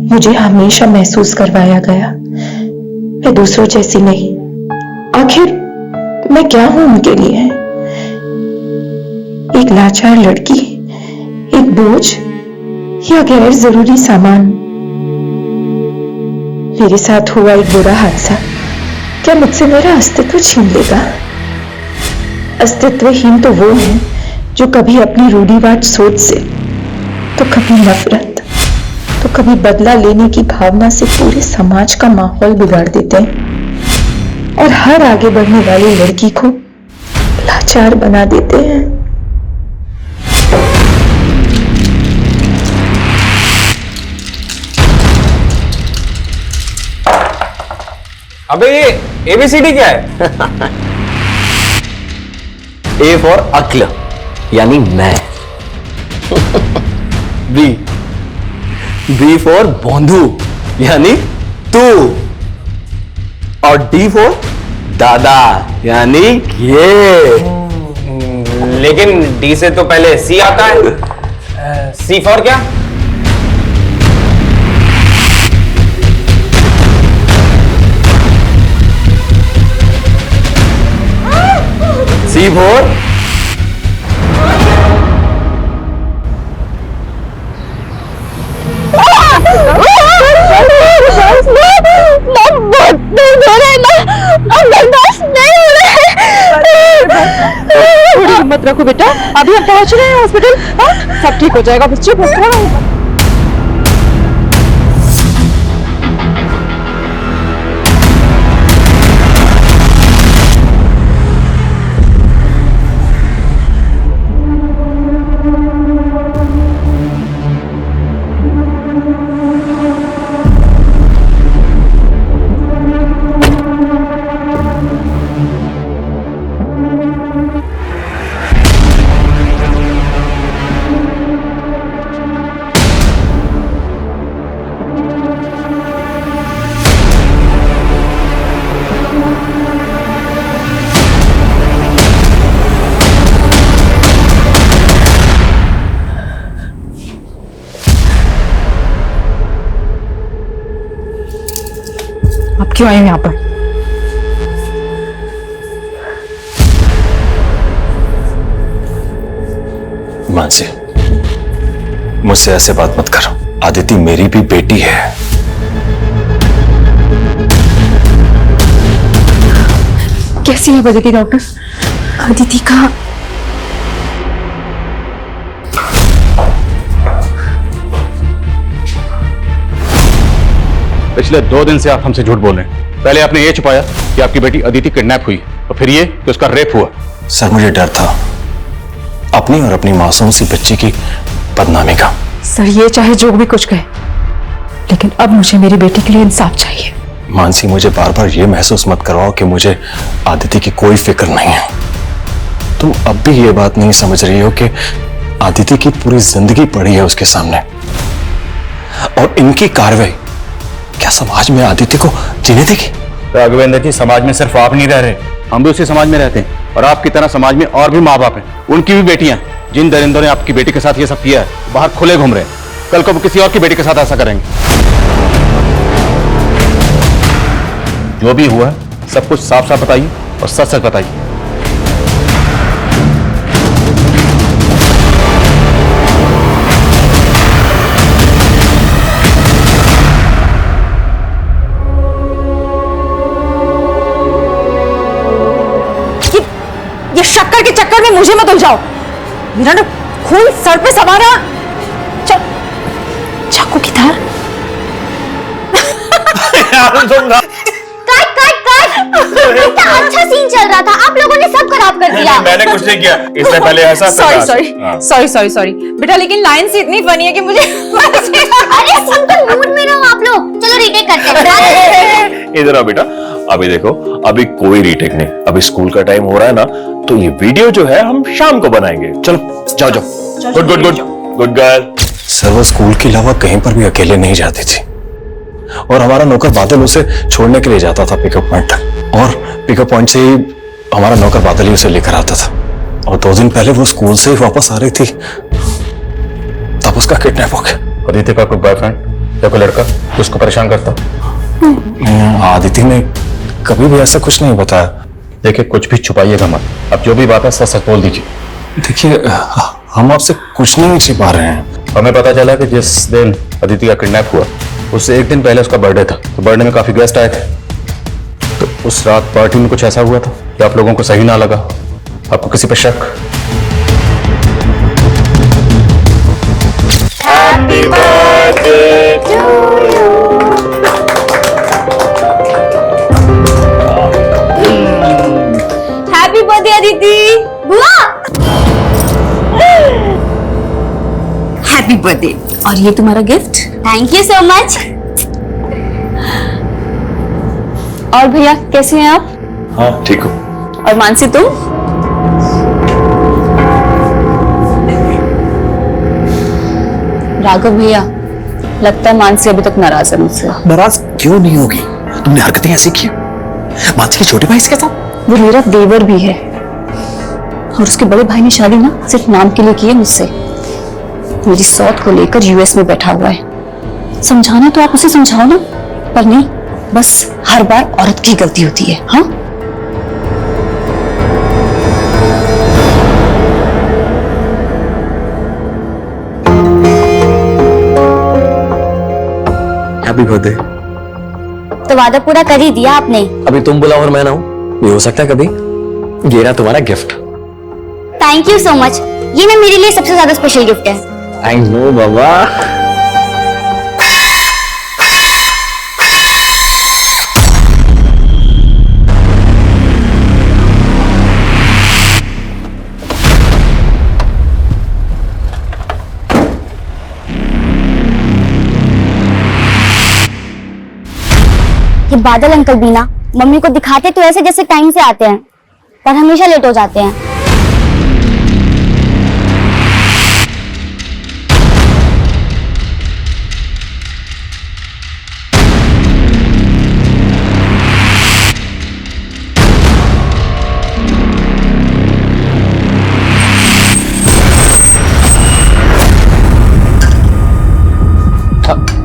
Speaker 10: मुझे हमेशा महसूस करवाया गया मैं दूसरों जैसी नहीं। आखिर मैं क्या हूं उनके लिए? एक लाचार लड़की, एक बोझ या गैर जरूरी सामान? मेरे साथ हुआ एक बुरा हादसा क्या मुझसे मेरा अस्तित्व छीन लेगा? अस्तित्वहीन तो वो है जो कभी अपनी रूढ़िवाद सोच से, तो कभी नफरत, तो कभी बदला लेने की भावना से पूरे समाज का माहौल बिगाड़ देते हैं और हर आगे बढ़ने वाली लड़की को लाचार बना देते हैं।
Speaker 6: अबे ये ABCD क्या है?
Speaker 3: ए फॉर अक्ल यानी मैं। बी फॉर बोंधू यानी तू। और डी फॉर दादा यानी ये।
Speaker 6: लेकिन D से तो पहले C आता है। C फॉर क्या?
Speaker 3: सी फॉर
Speaker 5: थोड़ी हिम्मत रखो बेटा, अभी हम पहुंच रहे हैं हॉस्पिटल। सब ठीक हो जाएगा, बस चुप हो। आप क्यों आए हैं यहाँ पर?
Speaker 8: मानसी, मुझसे ऐसे बात मत करो। आदिति मेरी भी बेटी है।
Speaker 5: कैसी है अदिति डॉक्टर? अदिति का
Speaker 7: पिछले 2 दिन से आप हमसे झूठ बोल रहे हैं। पहले आपने ये छुपाया कि आपकी बेटी अदिति किडनैप हुई और फिर ये कि उसका रेप हुआ।
Speaker 8: सर, मुझे डर था अपनी और अपनी मासूम सी बच्ची की बदनामी का।
Speaker 5: सर, ये चाहे जो भी कुछ कहे, लेकिन अब मुझे मेरी बेटी के लिए इंसाफ चाहिए।
Speaker 8: मानसी, मुझे बार बार ये महसूस मत करवाओ कि मुझे आदिति की कोई फिक्र नहीं है। तुम अब भी ये बात नहीं समझ रही हो कि आदिति की पूरी जिंदगी पड़ी है उसके सामने, और इनकी कार्रवाई क्या समाज में आदित्य को जीने देगी?
Speaker 7: राघवेंद्र जी, समाज में सिर्फ आप नहीं रह रहे, हम भी उसी समाज में रहते हैं। और आपकी तरह समाज में और भी माँ बाप हैं, उनकी भी बेटियां। जिन दरिंदों ने आपकी बेटी के साथ ये सब किया है, बाहर खुले घूम रहे हैं। कल को वो किसी और की बेटी के साथ ऐसा करेंगे। जो भी हुआ है सब कुछ साफ साफ बताइए और सच सच बताइए।
Speaker 5: ये शक्कर के चक्कर में मुझे मत उलझाओ। मेरा ना खून सर पे सवारा। चाकू की धार।
Speaker 4: इतना अच्छा सीन चल रहा था, आप लोगों ने सब खराब कर दिया।
Speaker 7: मैंने कुछ नहीं किया, इससे पहले ऐसा
Speaker 5: सॉरी बेटा, लेकिन लाइन से इतनी फनी है कि मुझे
Speaker 4: अरे सिंपल मूड में रहो आप लोग। चलो रीटेक करते हैं।
Speaker 11: इधर आओ बेटा। अभी देखो, अभी कोई रीटेक नहीं, अभी स्कूल का टाइम हो रहा है ना, तो ये वीडियो जो है हम शाम को बनाएंगे। चलो जाओ जाओ। Good good good good girl.
Speaker 8: Sir, वो स्कूल के अलावा कहीं पर भी अकेले नहीं जाती थी, और हमारा नौकर बादल उसे छोड़ने के लिए जाता था पिकअप पॉइंट तक, और पिकअप पॉइंट से ही हमारा नौकर बादल ही उसे लेकर आता था। और 2 दिन पहले वो स्कूल से ही वापस आ रही थी, तब उसका किडनैप हो गया।
Speaker 7: अदिति का कोई बॉयफ्रेंड या कोई लड़का जो उसको परेशान करता?
Speaker 8: आदिति ने कभी भी ऐसा कुछ नहीं बताया।
Speaker 7: देखिए, कुछ भी छुपाइएगा मत। अब जो भी बात है सच सच बोल दीजिए।
Speaker 8: देखिए, हम आपसे कुछ नहीं छिपा रहे हैं।
Speaker 7: हमें पता चला कि जिस दिन अदिति का किडनैप हुआ उससे एक दिन पहले उसका बर्थडे था, तो बर्थडे में काफी गेस्ट आए थे। तो उस रात पार्टी में कुछ ऐसा हुआ था कि आप लोगों को सही ना लगा। आपको किसी पर शक?
Speaker 4: Happy birthday Aditi. बुआ
Speaker 2: हैप्पी बर्थडे। और ये तुम्हारा gift.
Speaker 4: Thank you so much.
Speaker 2: और भैया कैसे हैं आप?
Speaker 11: हाँ ठीक हो।
Speaker 2: और मानसी तुम? राघव भैया, लगता है मानसी अभी तक नाराज है मुझसे।
Speaker 9: नाराज क्यों नहीं होगी? तुमने हरकतें ऐसी की मानसी के छोटे भाई इसके साथ।
Speaker 2: वो मेरा देवर भी है और उसके बड़े भाई ने शादी ना सिर्फ नाम के लिए की है मुझसे। मेरी सौत को लेकर यूएस में बैठा हुआ है। समझाना तो आप उसे समझाओ ना, पर नहीं, बस हर बार औरत की गलती होती है। हाँ,
Speaker 3: हैप्पी बर्थडे।
Speaker 4: तो वादा पूरा कर ही दिया आपने।
Speaker 3: अभी तुम बुलाओ और मैं ना हूं, ये हो सकता है कभी। ये रहा तुम्हारा gift.
Speaker 4: Thank you so much. ये ना मेरे लिए सबसे ज्यादा स्पेशल गिफ्ट है।
Speaker 3: आई नो बाबा।
Speaker 4: ये बादल अंकल भी ना मम्मी को दिखाते तो ऐसे जैसे टाइम से आते हैं, पर हमेशा लेट हो जाते हैं।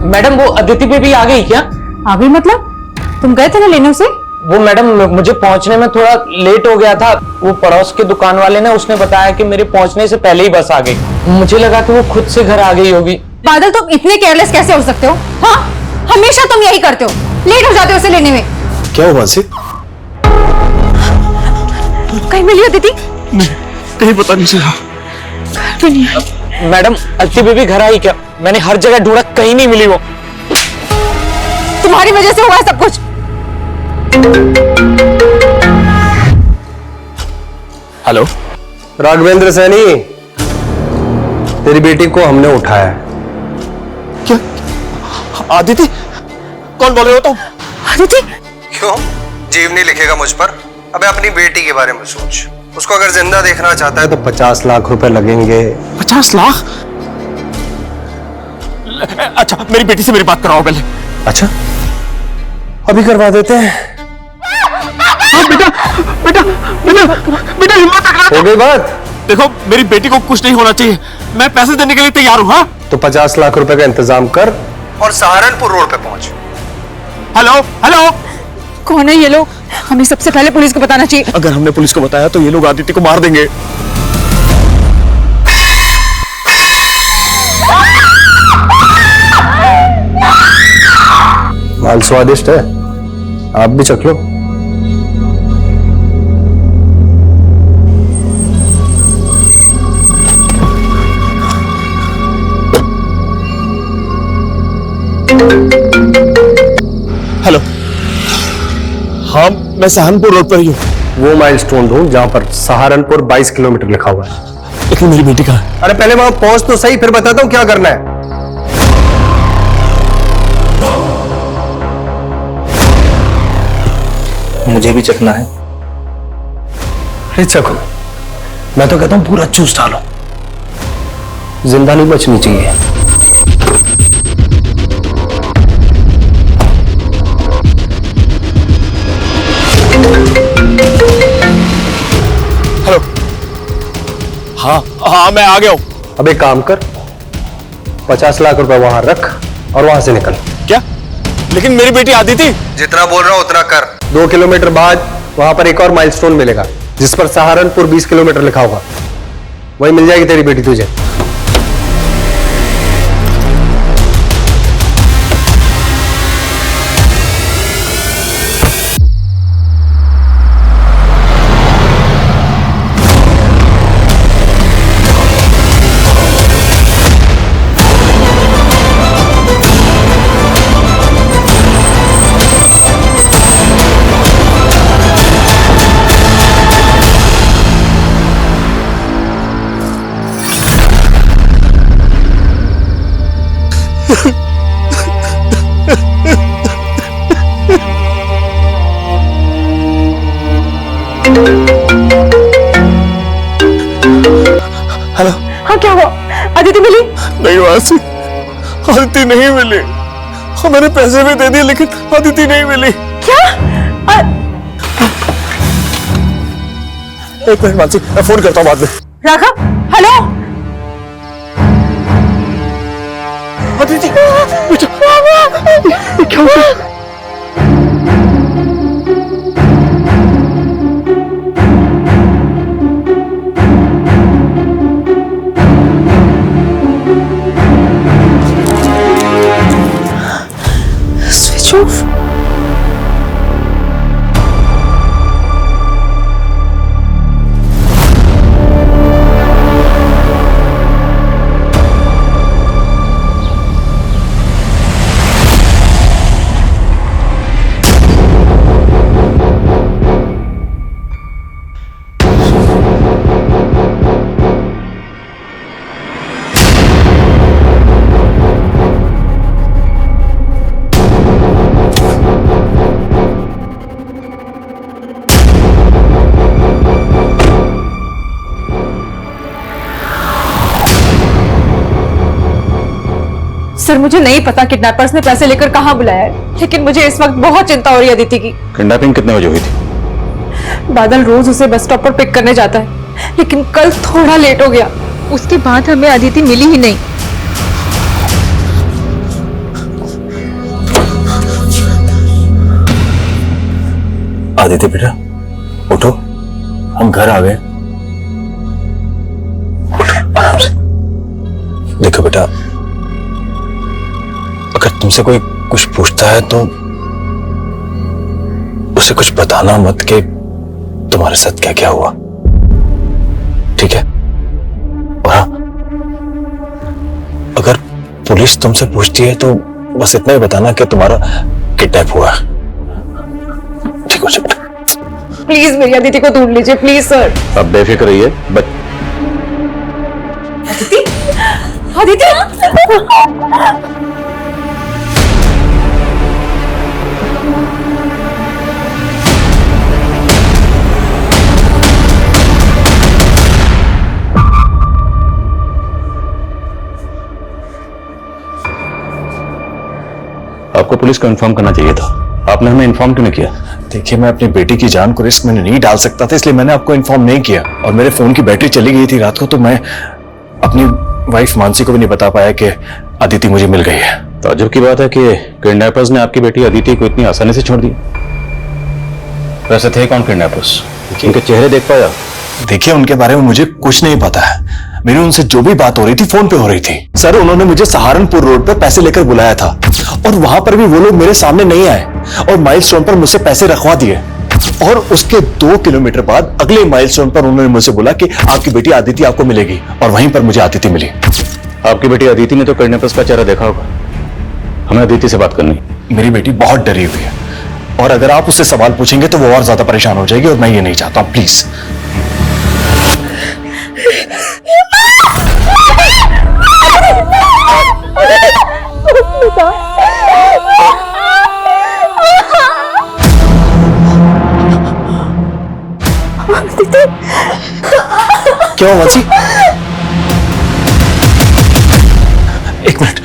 Speaker 1: मैडम वो अदिति बेबी आ गई क्या?
Speaker 2: आ गई मतलब? तुम गए थे ना लेने उसे?
Speaker 1: वो मैडम मुझे पहुंचने में थोड़ा लेट हो गया था। वो पड़ोस के दुकान वाले ने उसने बताया कि मेरे पहुंचने से पहले ही बस आ गई। मुझे लगा कि वो खुद से घर आ गई होगी।
Speaker 2: बादल, तुम इतने केयरलेस कैसे हो सकते हो? हाँ, हमेशा तुम यही करते हो, लेट हो जाते हो उसे लेने में।
Speaker 8: क्या हुआ मानसी?
Speaker 2: कहीं मिली अदिति?
Speaker 9: कहीं पता नहीं चला।
Speaker 1: मैडम अदिति बेबी घर आई क्या? मैंने हर जगह ढूंढा, कहीं नहीं मिली वो।
Speaker 2: तुम्हारी वजह से हुआ है सब कुछ।
Speaker 3: हेलो राघवेंद्र सैनी, तेरी बेटी को हमने उठाया है।
Speaker 9: क्या? आदिति? कौन बोल रहे हो तुम?
Speaker 2: अदिति?
Speaker 3: क्यों? जीव नहीं लिखेगा मुझ पर? अबे अपनी बेटी के बारे में सोच। उसको अगर जिंदा देखना चाहता है तो 50 लाख रुपए लगेंगे।
Speaker 9: 50 लाख? अच्छा, मेरी बेटी से मेरी बात कराओ पहले।
Speaker 3: अच्छा, अभी करवा देते हैं।
Speaker 9: बेटा बेटा बेटा बेटा, हिम्मत रखना।
Speaker 3: हो गई बात?
Speaker 9: देखो, मेरी बेटी को कुछ नहीं होना चाहिए, मैं पैसे देने के लिए तैयार हूँ। हाँ,
Speaker 3: तो 50 लाख रुपए का इंतजाम कर और सहारनपुर रोड पे पहुंच।
Speaker 9: हेलो हेलो,
Speaker 2: कौन है ये लोग? हमें सबसे पहले पुलिस को बताना चाहिए।
Speaker 9: अगर हमने पुलिस को बताया तो ये लोग आदित्य को मार देंगे।
Speaker 3: माल स्वादिष्ट है, आप भी चख लो।
Speaker 9: हेलो, हाँ मैं सहारनपुर रोड पर ही हूँ।
Speaker 3: वो माइलस्टोन ढूंढ जहां पर सहारनपुर 22 किलोमीटर लिखा हुआ है।
Speaker 9: लेकिन मेरी बेटी कहाँ है?
Speaker 3: अरे पहले वहां पहुंच तो सही, फिर बताता हूं क्या करना है।
Speaker 9: मुझे भी चखना है।
Speaker 3: अरे चखो, मैं तो कहता हूं पूरा चूस डालो, जिंदा नहीं बचनी चाहिए।
Speaker 9: हेलो, हाँ हाँ मैं आ गया हूँ।
Speaker 3: अब एक काम कर, 50 लाख रुपए वहां रख और वहां से निकल।
Speaker 9: क्या? लेकिन मेरी बेटी आदिति।
Speaker 3: जितना बोल रहा हूं उतना कर। 2 किलोमीटर बाद वहां पर एक और माइलस्टोन मिलेगा जिस पर सहारनपुर 20 किलोमीटर लिखा होगा। वही मिल जाएगी तेरी बेटी तुझे।
Speaker 11: हेलो।
Speaker 5: हाँ क्या हुआ? अदिति मिली?
Speaker 11: नहीं वासी, अदिति नहीं मिली। हाँ, मैंने पैसे भी दे दिए लेकिन अदिति नहीं मिली।
Speaker 5: क्या?
Speaker 11: एक मिनट मानसी, मैं फोन करता हूँ बाद में।
Speaker 5: राघव, हेलो।
Speaker 11: अदिति,
Speaker 1: क्या हुआ?
Speaker 5: Switch off. सर मुझे नहीं पता किडनैपर्स ने पैसे लेकर कहां बुलाया है, लेकिन मुझे इस वक्त बहुत चिंता हो रही है अदिति की।
Speaker 6: किडनैपिंग कितने बजे हुई थी?
Speaker 5: बादल रोज उसे बस स्टॉप पर पिक करने जाता है, लेकिन कल थोड़ा लेट हो गया। उसके बाद हमें अदिति मिली ही नहीं।
Speaker 8: आदित्य बेटा उठो, हम घर आ गए। आराम से। देखो बेटा, अगर तुमसे कोई कुछ पूछता है तो उसे कुछ बताना मत कि तुम्हारे साथ क्या क्या हुआ, ठीक है? और हाँ, अगर पुलिस तुमसे पूछती है तो बस इतना ही बताना कि तुम्हारा किडनैप हुआ है। ठीक हो बेटा?
Speaker 5: प्लीज मेरी अदिति को ढूंढ लीजिए, प्लीज सर।
Speaker 6: अब बेफिक्र रहिए।
Speaker 5: अदिति, अदिति।
Speaker 6: आपको पुलिस को इन्फॉर्म करना चाहिए था, आपने हमें इन्फॉर्म क्यों नहीं किया?
Speaker 8: देखिए, मैं अपनी बेटी की जान को रिस्क में नहीं डाल सकता था, इसलिए मैंने आपको इन्फॉर्म नहीं किया। और मेरे फोन की बैटरी चली गई थी रात को, तो मैं अपनी वाइफ मानसी को भी नहीं बता पाया कि अदिति मुझे मिल गई है।
Speaker 6: ताज्जुब की बात है कि किडनैपर्स ने आपकी बेटी अदिति को इतनी आसानी से छोड़ दिया। वैसे थे कौन किडनैपर्स? उनके चेहरे देख पाया?
Speaker 8: देखिए, उनके बारे में मुझे कुछ नहीं पता है। मेरी उनसे जो भी बात हो रही थी फोन पे हो रही थी। सर, उन्होंने मुझे सहारनपुर रोड पर पैसे लेकर बुलाया था और वहां पर भी वो लोग मेरे सामने नहीं आए और माइलस्टोन पर मुझसे पैसे रखवा दिए। और उसके 2 किलोमीटर बाद अगले माइलस्टोन पर उन्होंने मुझसे बोला कि आपकी बेटी अदिति आपको मिलेगी, और वहीं पर मुझे अदिति मिली।
Speaker 6: आपकी बेटी अदिति ने तो किडनैपर्स का चेहरा देखा होगा। हमें अदिति से बात करनी।
Speaker 8: मेरी बेटी बहुत डरी हुई है और अगर आप उससे सवाल पूछेंगे तो वो और ज्यादा परेशान हो जाएगी और मैं ये नहीं चाहता हूं। प्लीज। क्या हुआ मानसी? एक मिनट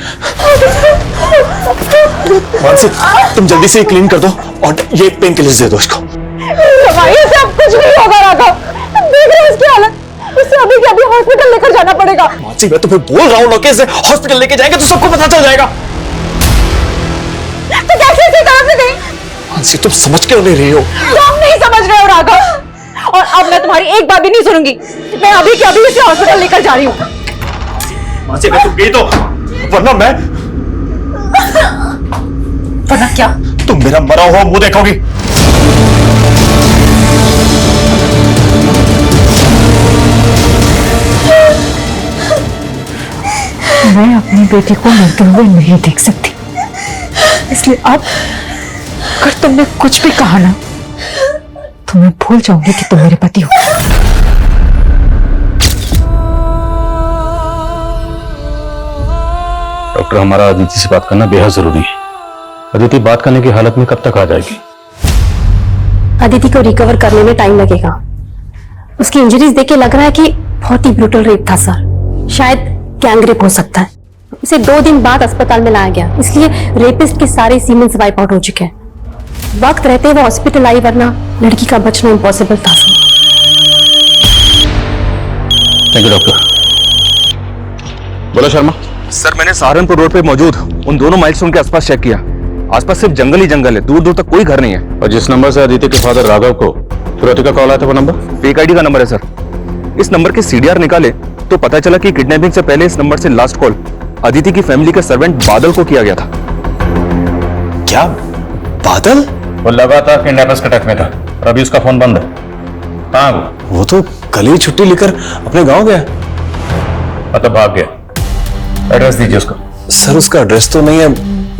Speaker 8: मानसी, तुम जल्दी से क्लीन कर दो और ये पेन किलर दे दो इसको।
Speaker 5: दवाई से अब कुछ नहीं होगा राघव, देख रहे हो इसकी हालत। इसे अभी के अभी हॉस्पिटल लेकर जाना पड़ेगा।
Speaker 8: मानसी, मैं तुम्हें बोल रहा हूँ ना कि इसे हॉस्पिटल लेके जाएंगे तो सबको पता चल जाएगा।
Speaker 5: तो कैसे इसी तरह से गई?
Speaker 8: मानसी, तुम समझ क्यों नहीं रही हो?
Speaker 5: तुम नहीं समझ रहे हो राघव। और अब मैं तुम्हारी एक बात भी नहीं सुनूंगी। मैं अभी के अभी इसे हॉस्पिटल लेकर जा रही हूँ।
Speaker 11: वहां से अगर तुम गई तो वरना मैं
Speaker 5: वरना क्या?
Speaker 11: तुम मेरा मरा हुआ मुंह देखोगी।
Speaker 2: मैं अपनी बेटी को मरते हुए नहीं देख सकती, इसलिए अब अगर तुमने कुछ भी कहा ना तो मैं भूल जाऊंगी कि तुम मेरे पति हो।
Speaker 6: डॉक्टर, हमारा अदिति से बात करना बेहद जरूरी है। अदिति बात करने की हालत में कब तक आ जाएगी?
Speaker 12: अदिति को रिकवर करने में टाइम लगेगा। उसकी इंजरीज देख के लग रहा है कि बहुत ही ब्रूटल रेप था सर। शायद गैंग रेप हो सकता है। उसे 2 दिन बाद अस्पताल में लाया गया, इसलिए रेपिस्ट के सारे सीमेंस वाइप आउट हो चुके हैं। वक्त रहते वो हॉस्पिटल आई, वरना लड़की का बचना इम्पॉसिबल था सर।
Speaker 6: Thank you doctor. बोलो शर्मा।
Speaker 7: सर, मैंने सहारनपुर रोड पे मौजूद उन दोनों माइलस्टोन के आसपास चेक किया। आसपास सिर्फ जंगल ही जंगल है, दूर दूर तक कोई घर नहीं है।
Speaker 6: और जिस नंबर से अदिति के फादर राघव को फिरौती का कॉल आया था वो नंबर
Speaker 7: फेक आईडी का नंबर है सर। इस नंबर के सीडीआर निकाले तो पता चला कि किडनैपिंग से पहले इस नंबर से लास्ट कॉल अदिति की फैमिली के सर्वेंट बादल को किया गया था।
Speaker 8: क्या बादल?
Speaker 6: वो लगातार किडनैपर्स के टच में था और अभी उसका फोन बंद है। कहाँ
Speaker 8: वो तो कल ही छुट्टी लेकर अपने गांव गया।
Speaker 6: मतलब भाग गया। एड्रेस दीजिए उसका।
Speaker 8: सर, उसका एड्रेस तो नहीं है,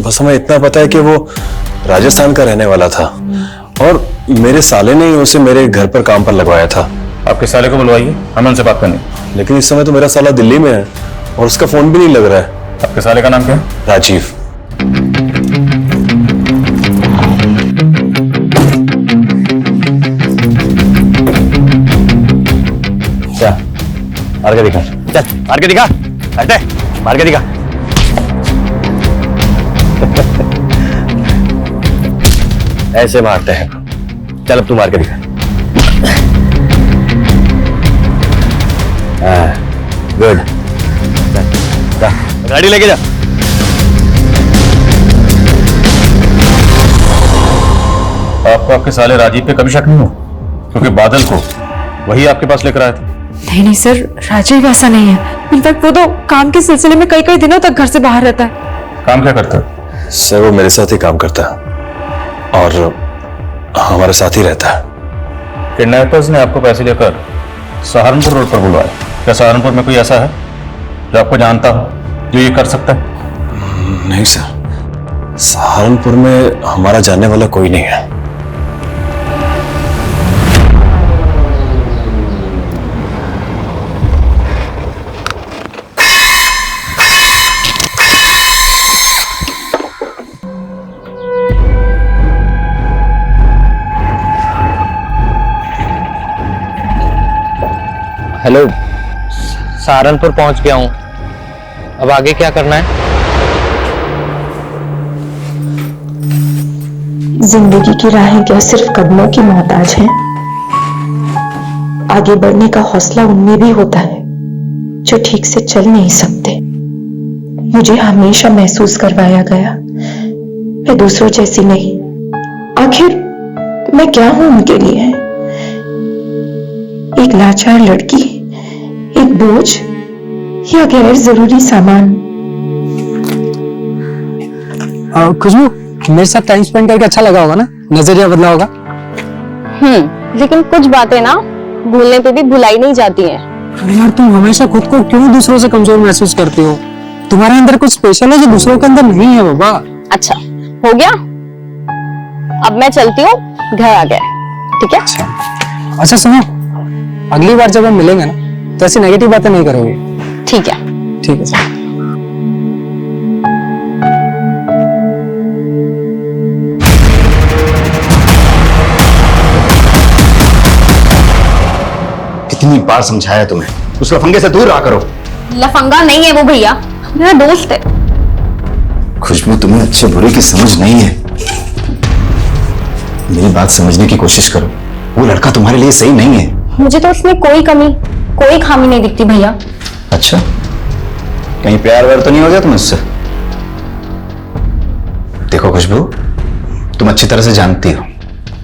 Speaker 8: बस हमें इतना पता है कि वो राजस्थान का रहने वाला था और मेरे साले ने ही उसे मेरे घर पर काम पर लगवाया था।
Speaker 6: आपके साले को बुलवाइए, हमें उनसे बात करनी।
Speaker 8: लेकिन इस समय तो मेरा साला दिल्ली में है और उसका फोन भी नहीं लग रहा है।
Speaker 6: आपके साले का नाम क्या है?
Speaker 8: राजीव।
Speaker 6: क्या मार के दिखा?
Speaker 7: चल मार के दिखा। हटे, मार के दिखा। ऐसे मारते हैं। चल अब तू मार के दिखा। गुड। गाड़ी लेके जा।
Speaker 6: आपको आपके साले राजीव पे कभी शक नहीं हो? क्योंकि बादल को वही आपके पास लेकर आया था।
Speaker 2: नहीं नहीं सर, राजीव ऐसा नहीं है। इनफैक्ट वो तो काम के सिलसिले में कई कई दिनों तक घर से बाहर रहता है।
Speaker 6: काम क्या करता है?
Speaker 8: सर, वो मेरे साथ ही काम करता है और हमारे साथ ही रहता है।
Speaker 6: किडनैपर्स ने आपको पैसे लेकर सहारनपुर रोड पर बुलवाया। क्या सहारनपुर में कोई ऐसा है जो आपको जानता हो जो ये कर सकता है?
Speaker 8: नहीं सर, सहारनपुर में हमारा जानने वाला कोई नहीं है।
Speaker 3: हेलो, सहारनपुर पहुंच गया हूं। अब आगे क्या करना है?
Speaker 10: जिंदगी की राहें क्या सिर्फ कदमों की मोहताज हैं? आगे बढ़ने का हौसला उनमें भी होता है जो ठीक से चल नहीं सकते। मुझे हमेशा महसूस करवाया गया मैं दूसरों जैसी नहीं। आखिर मैं क्या हूं उनके लिए? एक लाचार लड़की, एक बोझ या गैर जरूरी सामान?
Speaker 1: खुशबू, मेरे साथ टाइम स्पेंड करके अच्छा लगा होगा ना? नजरिया बदला होगा।
Speaker 4: लेकिन कुछ बातें ना भूलने पे भी भुलाई नहीं जाती हैं।
Speaker 1: अरे यार, तुम हमेशा खुद को क्यों दूसरों से कमजोर महसूस करती हो? तुम्हारे अंदर कुछ स्पेशल है जो दूसरों के अंदर नहीं है बाबा।
Speaker 4: अच्छा हो गया, अब मैं चलती हूँ, घर आ गया। ठीक है?
Speaker 1: अच्छा सुनो, अगली बार जब हम मिलेंगे ना तो ऐसी नेगेटिव बातें नहीं करोगे।
Speaker 4: ठीक है।
Speaker 1: ठीक है सर।
Speaker 7: कितनी बार समझाया तुम्हें, उस लफंगे से दूर रहा करो।
Speaker 4: लफंगा नहीं है वो भैया, मेरा दोस्त है।
Speaker 8: खुशबू, तुम्हें अच्छे बुरे की समझ नहीं है। मेरी बात समझने की कोशिश करो। वो लड़का तुम्हारे लिए सही नहीं है।
Speaker 4: मुझे तो उसमें कोई कमी, कोई खामी नहीं दिखती भैया।
Speaker 8: अच्छा, कहीं प्यार व्यार तो नहीं हो गया तुम्हें उससे? देखो खुशबू, तुम अच्छी तरह से जानती हो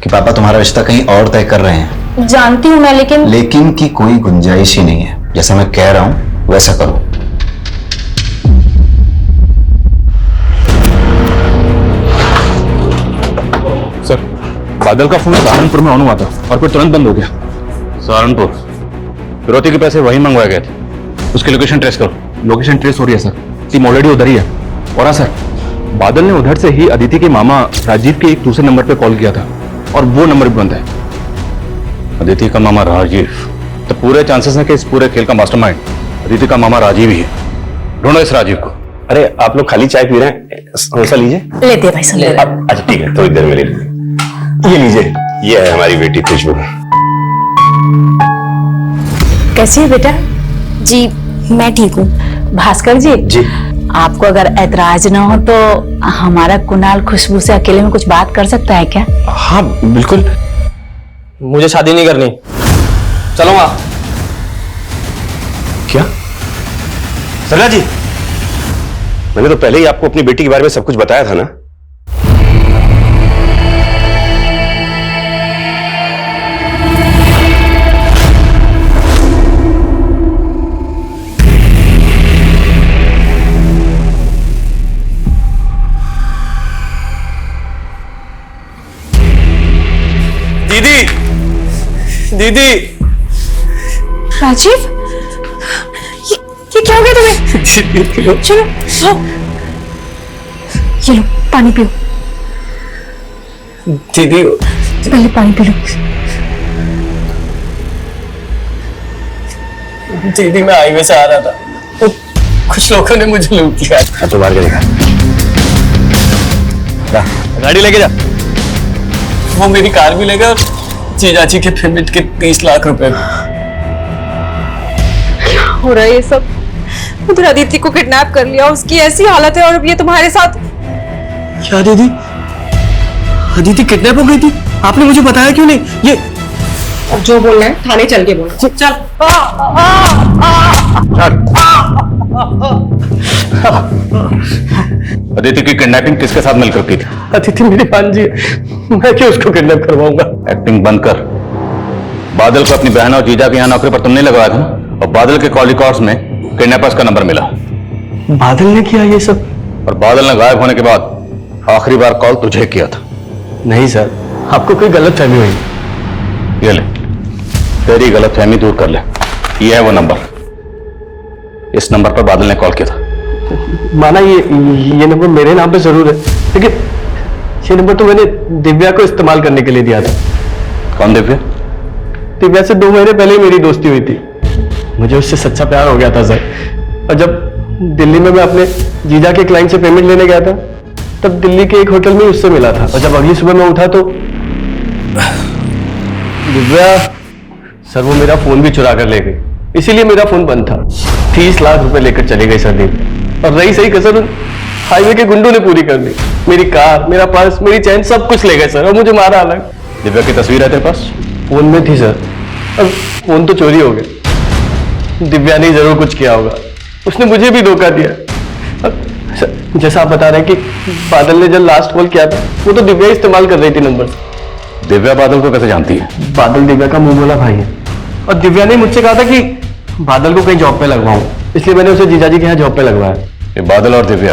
Speaker 8: कि पापा तुम्हारा रिश्ता कहीं और तय कर रहे हैं।
Speaker 2: जानती हूँ मैं, लेकिन
Speaker 9: लेकिन की कोई गुंजाइश ही नहीं है। जैसा मैं कह रहा हूं वैसा करो।
Speaker 6: सर, बादल का फोन सहारनपुर में ऑन हुआ था और फिर तुरंत बंद हो गया। सहारनपुर? फिरौती के पैसे वहीं मंगवाए गए थे। उसकी लोकेशन ट्रेस करो। लोकेशन ट्रेस हो रही है सर, टीम ऑलरेडी उधर ही है। और हाँ सर, बादल ने उधर से ही अदिति के मामा राजीव के एक दूसरे नंबर पे कॉल किया था और वो नंबर भी बंद है। अदिति का मामा राजीव? तो पूरे चांसेस हैं कि इस पूरे खेल का मास्टरमाइंड अदिति का मामा राजीव ही है। ढूंढो इस राजीव को।
Speaker 11: अरे आप लोग खाली चाय पी रहे हैं, समोसा लीजिए।
Speaker 12: लेते भाई सब।
Speaker 11: अच्छा ठीक है, थोड़ी देर में ले लीजिए। ये लीजिए, ये है हमारी बेटी खुशबू।
Speaker 12: कैसी है बेटा? जी मैं ठीक हूँ। भास्कर जी, आपको अगर ऐतराज ना हो तो हमारा कुणाल खुशबू से अकेले में कुछ बात कर सकता है क्या?
Speaker 3: हाँ बिल्कुल। मुझे शादी नहीं करनी, चलो माँ।
Speaker 11: क्या सरला जी, मैंने तो पहले ही आपको अपनी बेटी के बारे में सब कुछ बताया था ना।
Speaker 3: दीदी, दीदी।
Speaker 2: राजीव, ये क्या हो गया तुम्हें? चलो आओ। ये लो पानी पियो।
Speaker 3: दीदी
Speaker 2: पहले पानी पी लो।
Speaker 3: दीदी, मैं हाईवे से आ रहा था तो कुछ लोगों ने मुझे लूट लिया।
Speaker 11: तो बाहर के देखा,
Speaker 3: गाड़ी लेके जा। वो मेरी कार भी ले गए और जीजाजी के पेमेंट के 30 लाख रुपए।
Speaker 2: हो रहा है ये सब? उधर अदिति को किडनैप कर लिया, उसकी ऐसी हालत है, और अब ये तुम्हारे साथ।
Speaker 3: क्या दीदी, अदिति किडनैप हो गई थी? आपने मुझे बताया क्यों नहीं? ये
Speaker 2: जो बोलना है थाने चल के बोल। चल।
Speaker 6: अदिति की किडनैपिंग किसके साथ मिलकर की थी?
Speaker 3: अदिति मेरी भांजी है, मैं क्यों उसको किडनैप करवाऊंगा?
Speaker 6: एक्टिंग बंद कर। बादल को अपनी बहन और जीजा के यहाँ नौकरी पर तुमने लगवाया था ना, और बादल के कॉल रिकॉर्ड्स में किडनैपर्स का नंबर मिला।
Speaker 3: बादल ने किया ये सब?
Speaker 6: और बादल ने गायब होने के बाद आखिरी बार कॉल तुझे किया था।
Speaker 3: नहीं सर, आपको कोई गलत फहमी हुई।
Speaker 6: ये ले, तेरी गलत फहमी दूर कर ले। ये है वो नंबर, इस नंबर पर बादल ने कॉल किया था।
Speaker 3: माना ये नंबर मेरे नाम पे जरूर है, लेकिन ये नंबर तो मैंने दिव्या को इस्तेमाल करने के लिए दिया था।
Speaker 6: कौन दिव्या?
Speaker 3: दिव्या से 2 महीने पहले ही मेरी दोस्ती हुई थी। मुझे उससे सच्चा प्यार हो गया था सर। और जब दिल्ली में मैं अपने जीजा के क्लाइंट से पेमेंट लेने गया था, तब दिल्ली के एक होटल में उससे मिला था। और जब अगली सुबह मैं उठा तो दिव्या सर, वो मेरा फोन भी चुरा कर ले गई, इसीलिए मेरा फोन बंद था। 30 लाख रुपए लेकर चली गई सर दिव्या। और रही सही कसर हाईवे के गुंडों ने पूरी कर दी। मेरी कार, मेरा पर्स, मेरी चैन, सब कुछ ले गए सर, और मुझे मारा अलग।
Speaker 6: दिव्या की तस्वीर है तेरे पास?
Speaker 3: फोन में थी सर, अब फोन तो चोरी हो गया। दिव्या ने जरूर कुछ किया होगा, उसने मुझे भी धोखा दिया। अब जैसा आप बता रहे हैं कि बादल ने जब लास्ट कॉल किया था, वो तो दिव्या इस्तेमाल कर रही थी नंबर।
Speaker 6: दिव्या बादल को कैसे जानती है?
Speaker 3: बादल दिव्या का मुंह बोला भाई है, और दिव्या ने मुझसे कहा था कि बादल को कहीं जॉब पे लगवाऊं, इसलिए मैंने उसे जीजाजी के यहाँ जॉब पे लगवाया।
Speaker 6: ये बादल और दिव्या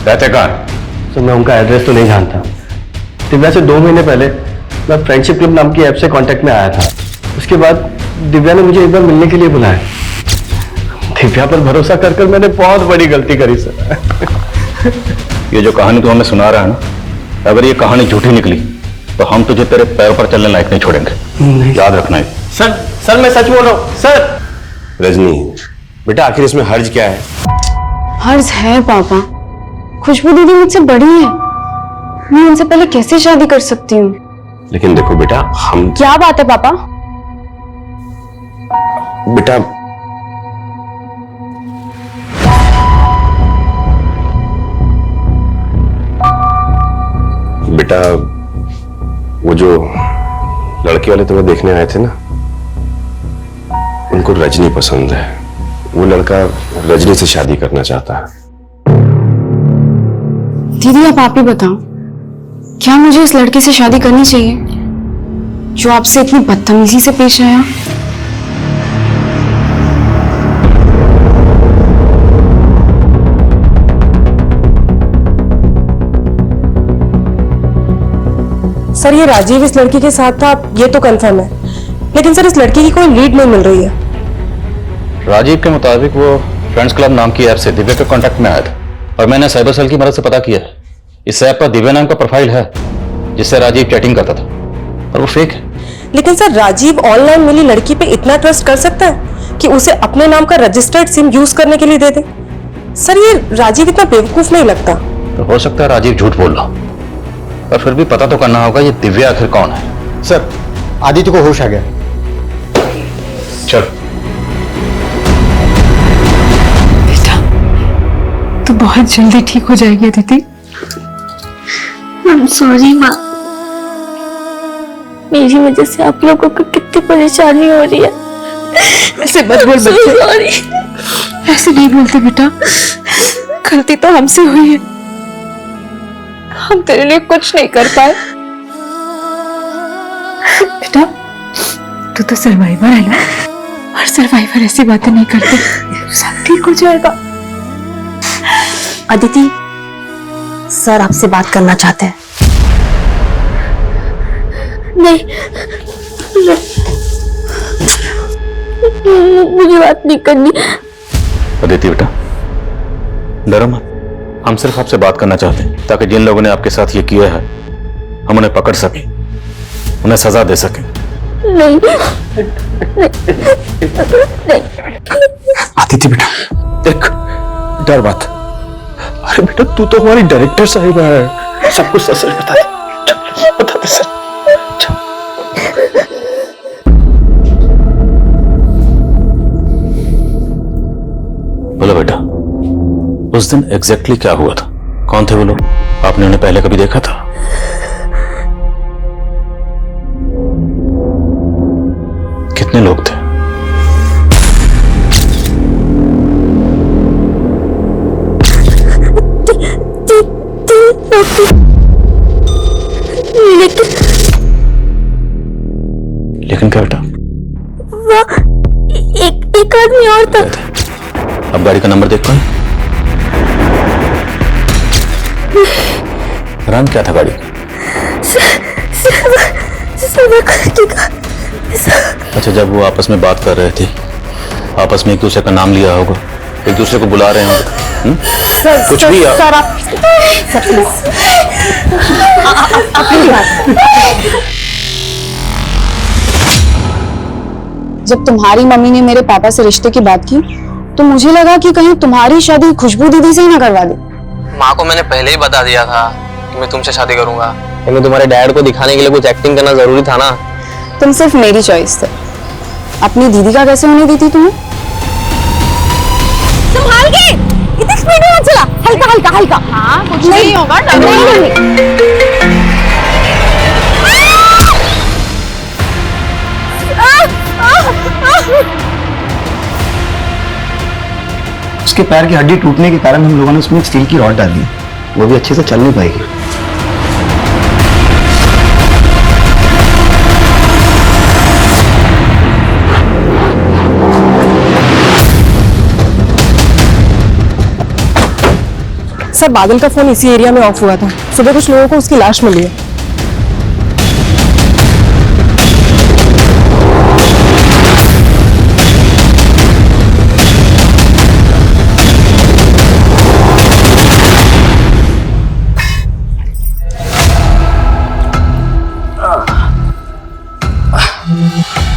Speaker 6: रहते कहाँ?
Speaker 3: तो मैं उनका एड्रेस तो नहीं जानता। दिव्या से 2 महीने पहले मैं फ्रेंडशिप क्लब नाम की ऐप से कांटेक्ट में आया था। उसके बाद दिव्या ने मुझे एक बार मिलने के लिए बुलाया। दिव्या पर भरोसा कर कर मैंने बहुत बड़ी गलती करी सर।
Speaker 6: ये जो कहानी तू हमें सुना रहा है ना, अगर ये कहानी झूठी निकली तो हम तुझे तेरे पैरों पर चलने लायक नहीं छोड़ेंगे। याद रखना है।
Speaker 3: सर मैं सच बोल रहा हूँ सर।
Speaker 11: रजनी बेटा, आखिर इसमें हर्ज क्या है?
Speaker 2: हर्ज है पापा, खुशबू दीदी मुझसे बड़ी है, मैं उनसे पहले कैसे शादी कर सकती हूँ?
Speaker 11: लेकिन देखो बेटा, हम
Speaker 2: क्या बात है पापा?
Speaker 11: बेटा बेटा वो जो लड़के वाले तुम्हें देखने आए थे ना, उनको रजनी पसंद है। वो लड़का रजनी से शादी करना चाहता है।
Speaker 2: दीदी आप ही बताओ, क्या मुझे इस लड़के से शादी करनी चाहिए? जो आपसे इतनी बदतमीजी से पेश आया।
Speaker 13: सर ये राजीव इस लड़की के साथ था, ये तो कंफर्म है, लेकिन सर इस लड़की की कोई लीड नहीं मिल रही है।
Speaker 6: राजीव के मुताबिक वो फ्रेंड्स क्लब नाम की ऐप से दिव्या के कांटेक्ट में आया था और मैंने साइबर सेल की मदद से पता किया है इस ऐप पर दिव्या नाम का प्रोफाइल है जिससे राजीव चैटिंग करता था और वो फेक है।
Speaker 13: लेकिन सर राजीव ऑनलाइन मिली लड़की पे इतना ट्रस्ट कर सकता है कि उसे अपने नाम का रजिस्टर्ड सिम यूज करने के लिए दे दे? सर ये राजीव इतना बेवकूफ नहीं लगता।
Speaker 6: तो हो सकता है राजीव झूठ बोल रहा, पर फिर भी पता तो करना होगा ये दिव्या आखिर कौन है।
Speaker 3: सर आदित्य को होश आ गया।
Speaker 6: चल
Speaker 10: तो बहुत जल्दी ठीक हो जाएगी अदिति।
Speaker 4: I'm sorry माँ, मेरी वजह से आप लोगों को कितनी परेशानी हो रही है।
Speaker 10: ऐसे मत बोल बच्चे,
Speaker 4: सॉरी।
Speaker 10: ऐसे नहीं बोलते बेटा, गलती तो हमसे हुई है, हम तेरे लिए कुछ नहीं कर पाए। बेटा तू तो सर्वाइवर है ना, और सर्वाइवर ऐसी बातें नहीं करते, सब ठीक हो जाएगा।
Speaker 12: अदिति सर आपसे बात करना चाहते हैं।
Speaker 4: नहीं, मुझे बात नहीं करनी।
Speaker 6: अदिति बेटा डरो मत, हम सिर्फ आपसे बात करना चाहते हैं ताकि जिन लोगों ने आपके साथ ये किया है हम उन्हें पकड़ सकें, उन्हें सजा दे सकें।
Speaker 4: नहीं,
Speaker 8: आदित्य बेटा देख, डर मत। अरे बेटा तू तो हमारी डायरेक्टर साहिबा है, सब कुछ सच बता दे, बता दे सर।
Speaker 6: बोलो बेटा उस दिन एग्जैक्टली क्या हुआ था, कौन थे वो लोग, आपने उन्हें पहले कभी देखा था? कितने लोग थे? लेकिन क्या बेटा?
Speaker 4: एक आदमी और था।
Speaker 6: अब गाड़ी का नंबर देख कौन? रंग क्या था गाड़ी का? अच्छा जब वो आपस में बात कर रहे थे, आपस में एक दूसरे का नाम लिया होगा, एक दूसरे को बुला रहे होंगे, कुछ भी
Speaker 12: सर आप अपनी बात।
Speaker 2: जब तुम्हारी मम्मी ने मेरे पापा से रिश्ते की बात की तो मुझे लगा कि कहीं तुम्हारी शादी खुशबू दीदी से ही ना करवा दे।
Speaker 3: माँ को मैंने पहले ही बता दिया था कि मैं तुमसे शादी करूंगा, लेकिन तुम्हारे डैड को दिखाने के लिए कुछ एक्टिंग करना जरूरी था ना।
Speaker 2: तुम सिर्फ मेरी चॉइस थे, अपनी दीदी का कैसे होने दी थी तुम्हें?
Speaker 4: संभाल के, इतनी स्पीड में मत चला, हल्का हल्का हल्का। हाँ कुछ नहीं होगा,
Speaker 9: उसके पैर की हड्डी टूटने के कारण हम लोगों ने उसमें स्टील की रॉड डाल दी, वो भी अच्छे से चल नहीं पाएगी।
Speaker 13: सर बादल का फोन इसी एरिया में ऑफ हुआ था, सुबह कुछ लोगों को उसकी लाश मिली है।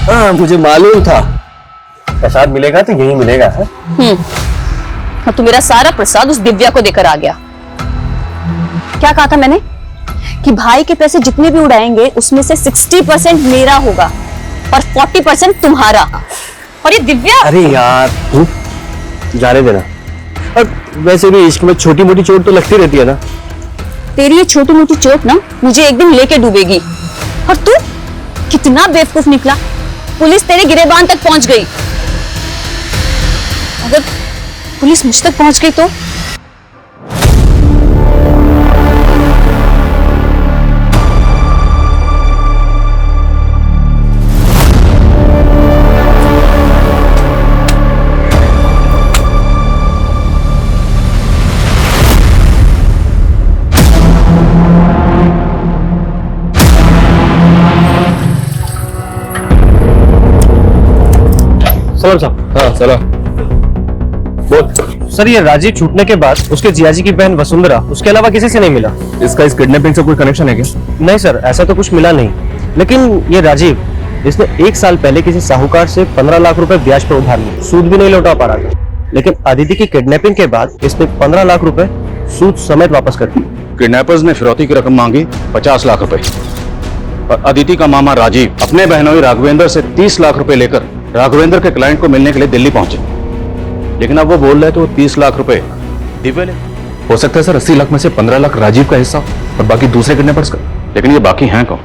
Speaker 3: हाँ मुझे मालूम था प्रसाद मिलेगा तो यही मिलेगा है?
Speaker 2: तो मेरा सारा प्रसाद उस दिव्या को देकर आ गया। क्या कहा था मैंने कि भाई के पैसे जितने भी उड़ाएंगे उसमें से 60% मेरा होगा और 40% तुम्हारा। और ये दिव्या,
Speaker 3: अरे यार जाने देना, और वैसे भी इश्क में छोटी मोटी चोट तो लगती रहती है ना।
Speaker 2: तेरी ये छोटी मोटी चोट ना मुझे एक दिन लेके डूबेगी। और तू कितना बेवकूफ निकला, पुलिस तेरे गिरेबान तक पहुंच गई। अगर पुलिस मुझ तक पहुंच गई तो?
Speaker 3: सलाम साहब। हाँ सलाम। बोल।
Speaker 14: सर ये राजीव छूटने के बाद उसके जियाजी की बहन वसुंधरा उसके अलावा किसी से नहीं मिला।
Speaker 3: इसका इस किडनैपिंग से कोई कनेक्शन है क्या?
Speaker 14: नहीं सर, ऐसा तो कुछ मिला नहीं। लेकिन ये राजीव, इसने 1 साल पहले किसी साहूकार से 15 लाख रुपए ब्याज पर उधार लिए, सूद भी नहीं लौटा पा रहा था। लेकिन अदिति की किडनैपिंग के बाद इसने 15 लाख रुपए सूद समेत वापस कर दिए।
Speaker 7: किडनैपर्स ने फिरौती की रकम मांगी 50 लाख रुपए और अदिति का मामा राजीव अपने बहनोई राघवेंद्र से 30 लाख रुपए लेकर राघवेंद्र के क्लाइंट को मिलने के लिए दिल्ली पहुंचे। लेकिन अब वो बोल रहे थे वो 30 लाख रुपए दिव्या ने।
Speaker 3: हो सकता है सर 80 लाख में से 15 लाख राजीव का हिस्सा और बाकी दूसरे किडनैपर्स का।
Speaker 7: लेकिन ये बाकी हैं कौन?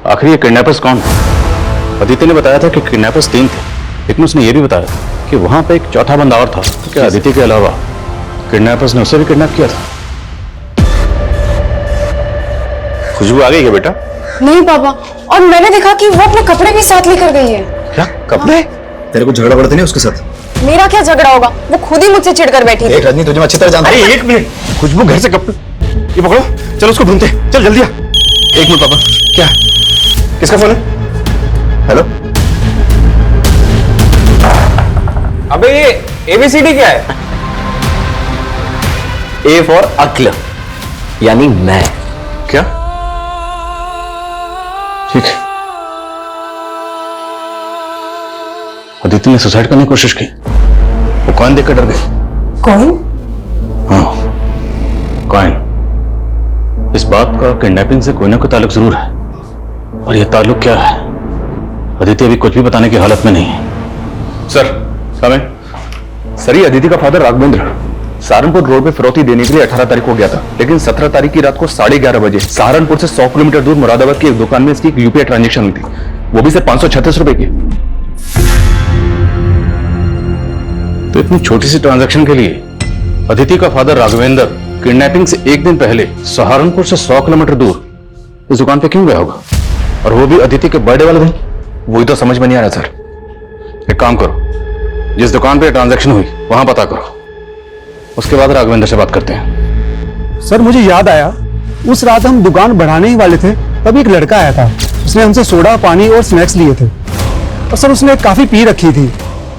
Speaker 7: आखिर ये किडनैपर्स कौन है? अदिति ने बताया था कि किडनैपर्स 3 थे, लेकिन उसने ये भी बताया कि वहां पे एक चौथा बंदा और था। तो क्या अदिति के अलावा किडनैपर्स ने उसे भी किडनैप किया था? खुशबू आ गई क्या बेटा?
Speaker 13: नहीं पापा, और मैंने देखा कि वो अपने कपड़े भी साथ लेकर गई है।
Speaker 7: क्या कपड़े?
Speaker 8: तेरे को झगड़ा पड़ता नहीं उसके साथ?
Speaker 13: मेरा क्या झगड़ा होगा, वो खुद ही मुझसे चिढ़कर बैठी थी।
Speaker 8: एक रजनी तुझे मैं अच्छी तरह जानता हूं।
Speaker 7: अरे एक मिनट, खुशबू घर से कपड़े, ये पकड़ो, चलो उसको ढूंढते, चल जल्दी आ। एक मिनट पापा, क्या किसका फोन है? हेलो।
Speaker 14: अबे ये ABCD क्या है?
Speaker 3: ए फॉर अक्ल, यानी मैं।
Speaker 7: क्या? ठीक है। अदिति ने सुसाइड करने की कोशिश की, वो कॉइन देखकर डर गई।
Speaker 13: कौन?
Speaker 7: हाँ कॉइन। इस बात का किडनैपिंग से कोई ना कोई ताल्लुक जरूर है, और यह ताल्लुक क्या है अदिति अभी कुछ भी बताने की हालत में नहीं है। सर कमें।
Speaker 3: सर ये अदिति का फादर राघवेंद्र सहारनपुर रोड पे फिरौती देने के लिए 18 तारीख को गया था, लेकिन 17 तारीख की रात को 11:30 बजे सहारनपुर से 100 किलोमीटर दूर मुरादाबाद की एक दुकान में इसकी एक यूपीआई ट्रांजेक्शन हुई थी, वो भी सिर्फ 536 रुपए की।
Speaker 7: तो इतनी छोटी सी ट्रांजैक्शन के लिए अदिति का फादर राघवेंद्र किडनैपिंग से एक दिन पहले सहारनपुर से 100 किलोमीटर दूर इस दुकान पे क्यों गया होगा, और वो भी अदिति के बर्थडे वाले दिन?
Speaker 3: वही तो समझ में नहीं आ रहा सर।
Speaker 7: एक काम करो, जिस दुकान पे ट्रांजैक्शन हुई वहां पता करो, उसके बाद राघवेंद्र से बात करते हैं।
Speaker 15: सर मुझे याद आया, उस रात हम दुकान बढ़ाने ही वाले थे, तब एक लड़का आया था। उसने हमसे सोडा, पानी और स्नैक्स लिए थे, और सर उसने काफी पी रखी थी,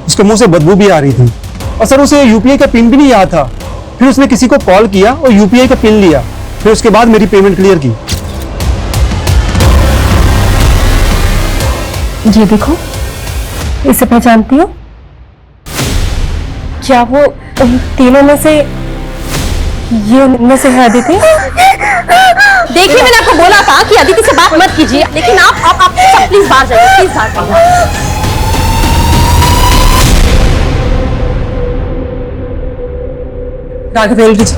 Speaker 15: उसके मुंह से बदबू भी आ रही थी, और सर उसे यूपीआई का पिन भी नहीं याद था। फिर उसने किसी को कॉल किया और यूपीआई का पिन लिया, फिर उसके बाद मेरी पेमेंट क्लियर की।
Speaker 12: ये देखो, इसे पहचानती हो? क्या वो उन तीनों में से, ये उनमें से है अदिति?
Speaker 2: देखिए मैंने आपको बोला था कि अदिति से बात मत कीजिए, लेकिन आप प्लीज बाहर जाइए, प्लीज बाहर जाइए।
Speaker 13: राघवेंद्र जी,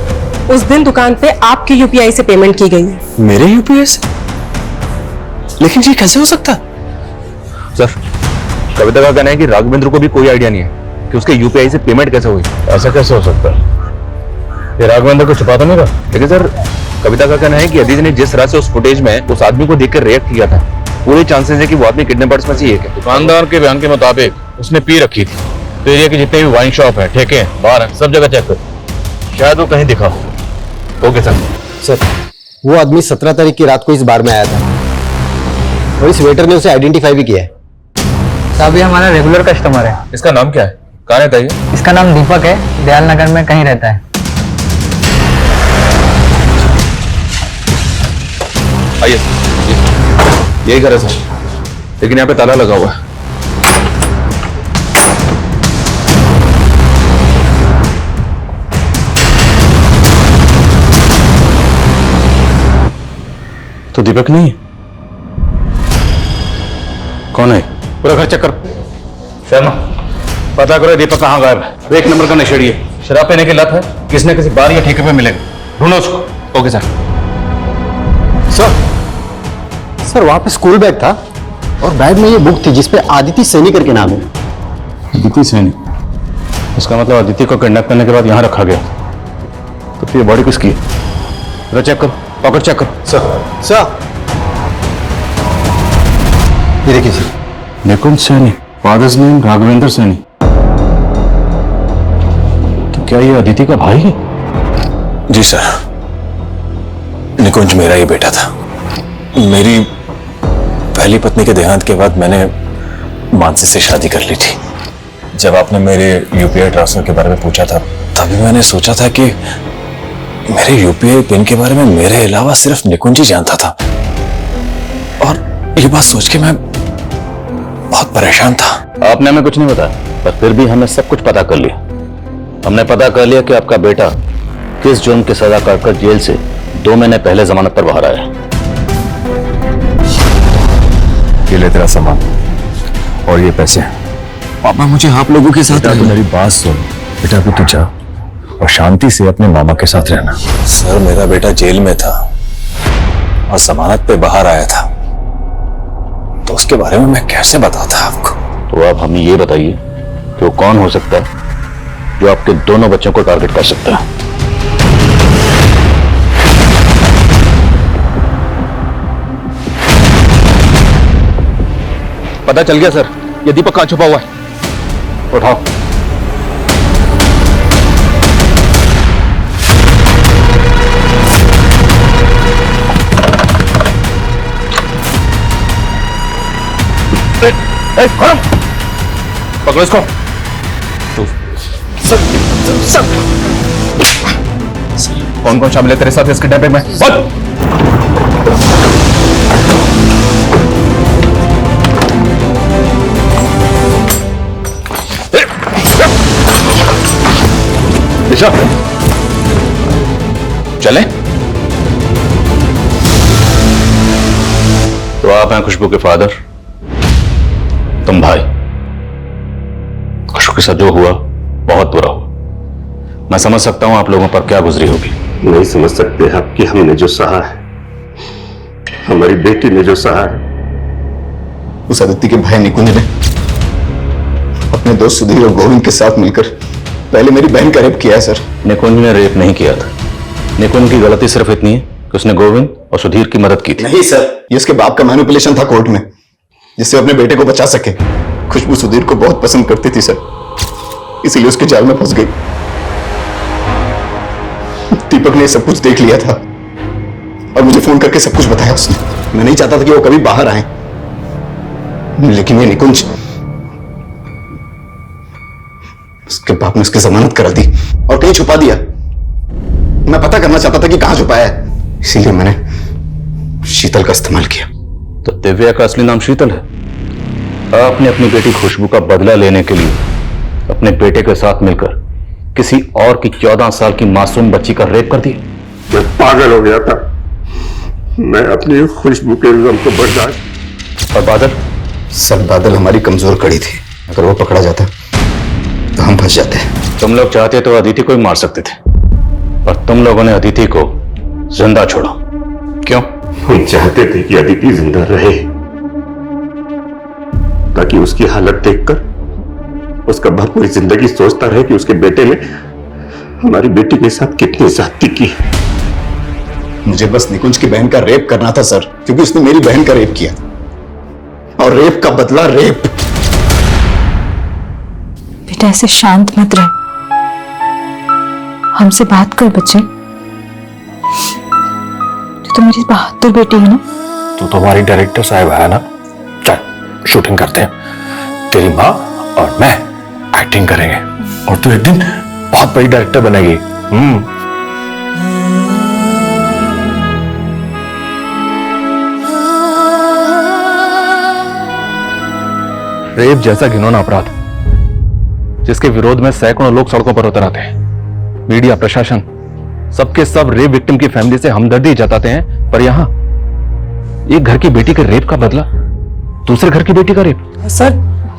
Speaker 13: उस दिन दुकान पे आपकी यूपीआई से पेमेंट की गई है।
Speaker 8: मेरे यूपीआई से? लेकिन ये कैसे हो सकता है?
Speaker 3: सर कविता का कहना है कि राघवेंद्र को भी कोई आइडिया नहीं है कि उसके यूपीआई से पेमेंट कैसे हुई।
Speaker 7: ऐसा कैसे हो सकता है? ये राघवेंद्र को छुपा तो नहीं था?
Speaker 3: लेकिन सर कविता का कहना है कि अदिति ने जिस तरह से उस फुटेज में उस आदमी को देखकर रिएक्ट किया था, पूरे चांसेस है कि वो आदमी किडनैपर्स में से एक है।
Speaker 7: दुकानदार के बयान के मुताबिक उसने पी रखी थी, तो एरिया के जितने भी वाइन शॉप है, ठेके हैं, बार हैं, सब जगह चेक करो, शायद वो कहीं दिखा हो। Okay sir.
Speaker 3: सर वो आदमी 17 तारीख की रात को इस बार में आया था, और इस वेटर ने उसे आइडेंटिफाई भी किया है।
Speaker 14: साहब ये हमारा रेगुलर कस्टमर है।
Speaker 3: इसका नाम क्या है? कहाँ रहता है ये?
Speaker 14: इसका नाम दीपक है, दयाल नगर में कहीं रहता है।
Speaker 3: आइए, यही घर है सर, लेकिन यहाँ पे ताला लगा हुआ है।
Speaker 7: तो दीपक नहीं? कौन है? पूरा घर चेक करो। शर्मा पता करो दीपक कहाँ गायब है। 1 नंबर का नशेड़ी है, शराब पीने की लत है, किसने किसी बार या ठेके पे मिलेगा, ढूंढो उसको।
Speaker 3: Okay sir. सर वहां पे स्कूल बैग था, और बैग में ये बुक थी जिसपे आदिति सैनी करके नाम है।
Speaker 7: आदिति सैनी? इसका मतलब आदिति को किडनैप करने के बाद यहाँ रखा गया। तो फिर ये बॉडी किसकी है? जरा चेक करो, पॉकेट चेक करो।
Speaker 3: सर ये देखिए सर,
Speaker 7: निकुंज सैनी, फादर्स नेम राघवेंद्र सैनी। तो क्या ये अदिति का भाई है?
Speaker 8: जी सर, निकुंज मेरा ही बेटा था। मेरी पहली पत्नी के देहांत के बाद मैंने मानसी से शादी कर ली थी। जब आपने मेरे यूपीआई ट्रांसफर के बारे में पूछा था, तभी मैंने सोचा था कि मेरे यूपीआई पिन के बारे में मेरे अलावा सिर्फ निकुंज ही जानता था। और ये बात सोच के मैं बहुत परेशान था।
Speaker 7: आपने हमें कुछ नहीं बताया, पर फिर भी हमने सब कुछ पता कर लिया। हमने पता कर लिया कि आपका बेटा किस जुर्म की सजा काटकर जेल से 2 महीने पहले जमानत पर बाहर आया।
Speaker 8: ये ले तेरा सामान और ये पैसे। पापा मुझे आप लोगों के साथ मेरी बात सुन बेटा, अभी तू जा और शांति से अपने मामा के साथ रहना। सर मेरा बेटा जेल में था और जमानत पे बाहर आया था, तो उसके बारे में मैं कैसे बताता आपको।
Speaker 7: तो आप हमें ये बताइए कि वो कौन हो सकता है जो आपके दोनों बच्चों को टारगेट कर सकता है।
Speaker 6: पता चल गया सर, ये दीपक कहां छुपा हुआ है।
Speaker 7: उठाओ।
Speaker 6: पकड़ो इसको। कौन कौन शामिल है तेरे साथ इसके डब्बे में? बोल। दिशा, चले।
Speaker 7: तो आप हैं खुशबू के फादर, तुम भाई। खुशबू के साथ जो हुआ बहुत बुरा हुआ। मैं समझ सकता हूं आप लोगों पर क्या गुजरी होगी।
Speaker 16: नहीं समझ सकते आप कि हमने जो सहा है, हमारी बेटी ने जो सहा है।
Speaker 9: उस आदित्य के भाई निकुंज ने अपने दोस्त सुधीर और गोविंद के साथ मिलकर पहले मेरी बहन का रेप किया है सर।
Speaker 7: निकुंज ने रेप नहीं किया था। निकुंज की गलती सिर्फ इतनी है कि उसने गोविंद और सुधीर की मदद की थी।
Speaker 9: नहीं सर, ये उसके बाप का मैनिपुलेशन था कोर्ट में, जिससे अपने बेटे को बचा सके। खुशबू सुधीर को बहुत पसंद करती थी सर, इसीलिए उसके जाल में फंस गई। दीपक ने सब कुछ देख लिया था और मुझे फोन करके सब कुछ बताया उसने। मैं नहीं चाहता था कि वो कभी बाहर आए, लेकिन ये निकुंज, उसके बाप ने उसकी जमानत करा दी और कहीं छुपा दिया। मैं पता करना चाहता था कि कहां छुपाया है, इसीलिए मैंने शीतल का इस्तेमाल किया।
Speaker 7: तो दिव्या का असली नाम शीतल है। आपने अपनी बेटी खुशबू का बदला लेने के लिए अपने बेटे के साथ मिलकर किसी और की 14 साल की मासूम बच्ची का रेप कर दिया।
Speaker 16: मैं पागल हो गया था। मैं अपनी खुशबू के जुल्म को बर्दाश्त।
Speaker 7: और बादल?
Speaker 9: सर बादल हमारी कमजोर कड़ी थी, अगर वो पकड़ा जाता तो हम फंस जाते।
Speaker 7: तुम लोग चाहते तो अदिति को ही मार सकते थे, पर तुम लोगों ने अदिति को जिंदा छोड़ा। क्यों?
Speaker 16: हम चाहते थे कि अदिति जिंदा रहे, ताकि उसकी हालत देखकर उसका बाप पूरी जिंदगी सोचता रहे कि उसके बेटे ने हमारी बेटी के साथ कितनी ज्यादती की।
Speaker 9: मुझे बस निकुंज की बहन का रेप करना था सर, क्योंकि उसने मेरी बहन का रेप किया, और रेप का बदला रेप।
Speaker 10: बेटा ऐसे शांत मत रह, हमसे बात कर बच्चे। तो मेरी बहादुर बेटी है ना।
Speaker 8: तू तो हमारी डायरेक्टर साहब है ना। चल शूटिंग करते हैं, तेरी माँ और मैं एक्टिंग करेंगे, और तू एक दिन बहुत बड़ी डायरेक्टर बनेगी।
Speaker 6: रेप जैसा घिनौना अपराध जिसके विरोध में सैकड़ों लोग सड़कों पर उतर आते हैं, मीडिया, प्रशासन, सबके सब रेप विक्टिम की फैमिली से हमदर्दी जताते हैं, पर यहां एक घर की बेटी के रेप का बदला दूसरे घर की बेटी का रेप।
Speaker 13: सर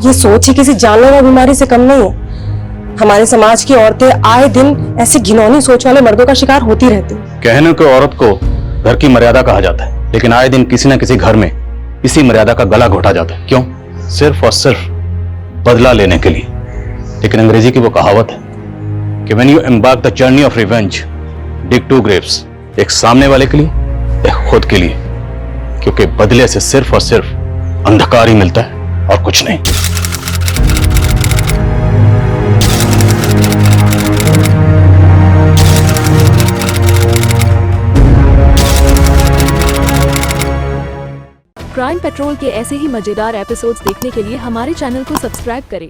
Speaker 13: ये सोच ही किसी जानलेवा बीमारी से कम नहीं है। हमारे समाज की औरतें आए दिन ऐसी घिनौनी सोच वाले मर्दों का शिकार होती रहती।
Speaker 7: कहने को औरत को घर की मर्यादा कहा जाता है, लेकिन आए दिन किसी न किसी घर में इसी मर्यादा का गला घोटा जाता है। क्यों? सिर्फ और सिर्फ बदला लेने के लिए। लेकिन अंग्रेजी की वो कहावत है कि when you embark the journey of revenge, dig 2 graves, एक सामने वाले के लिए, एक खुद के लिए, क्योंकि बदले से सिर्फ और सिर्फ अंधकार ही मिलता है और कुछ नहीं।
Speaker 17: क्राइम पेट्रोल के ऐसे ही मजेदार एपिसोड्स देखने के लिए हमारे चैनल को सब्सक्राइब करें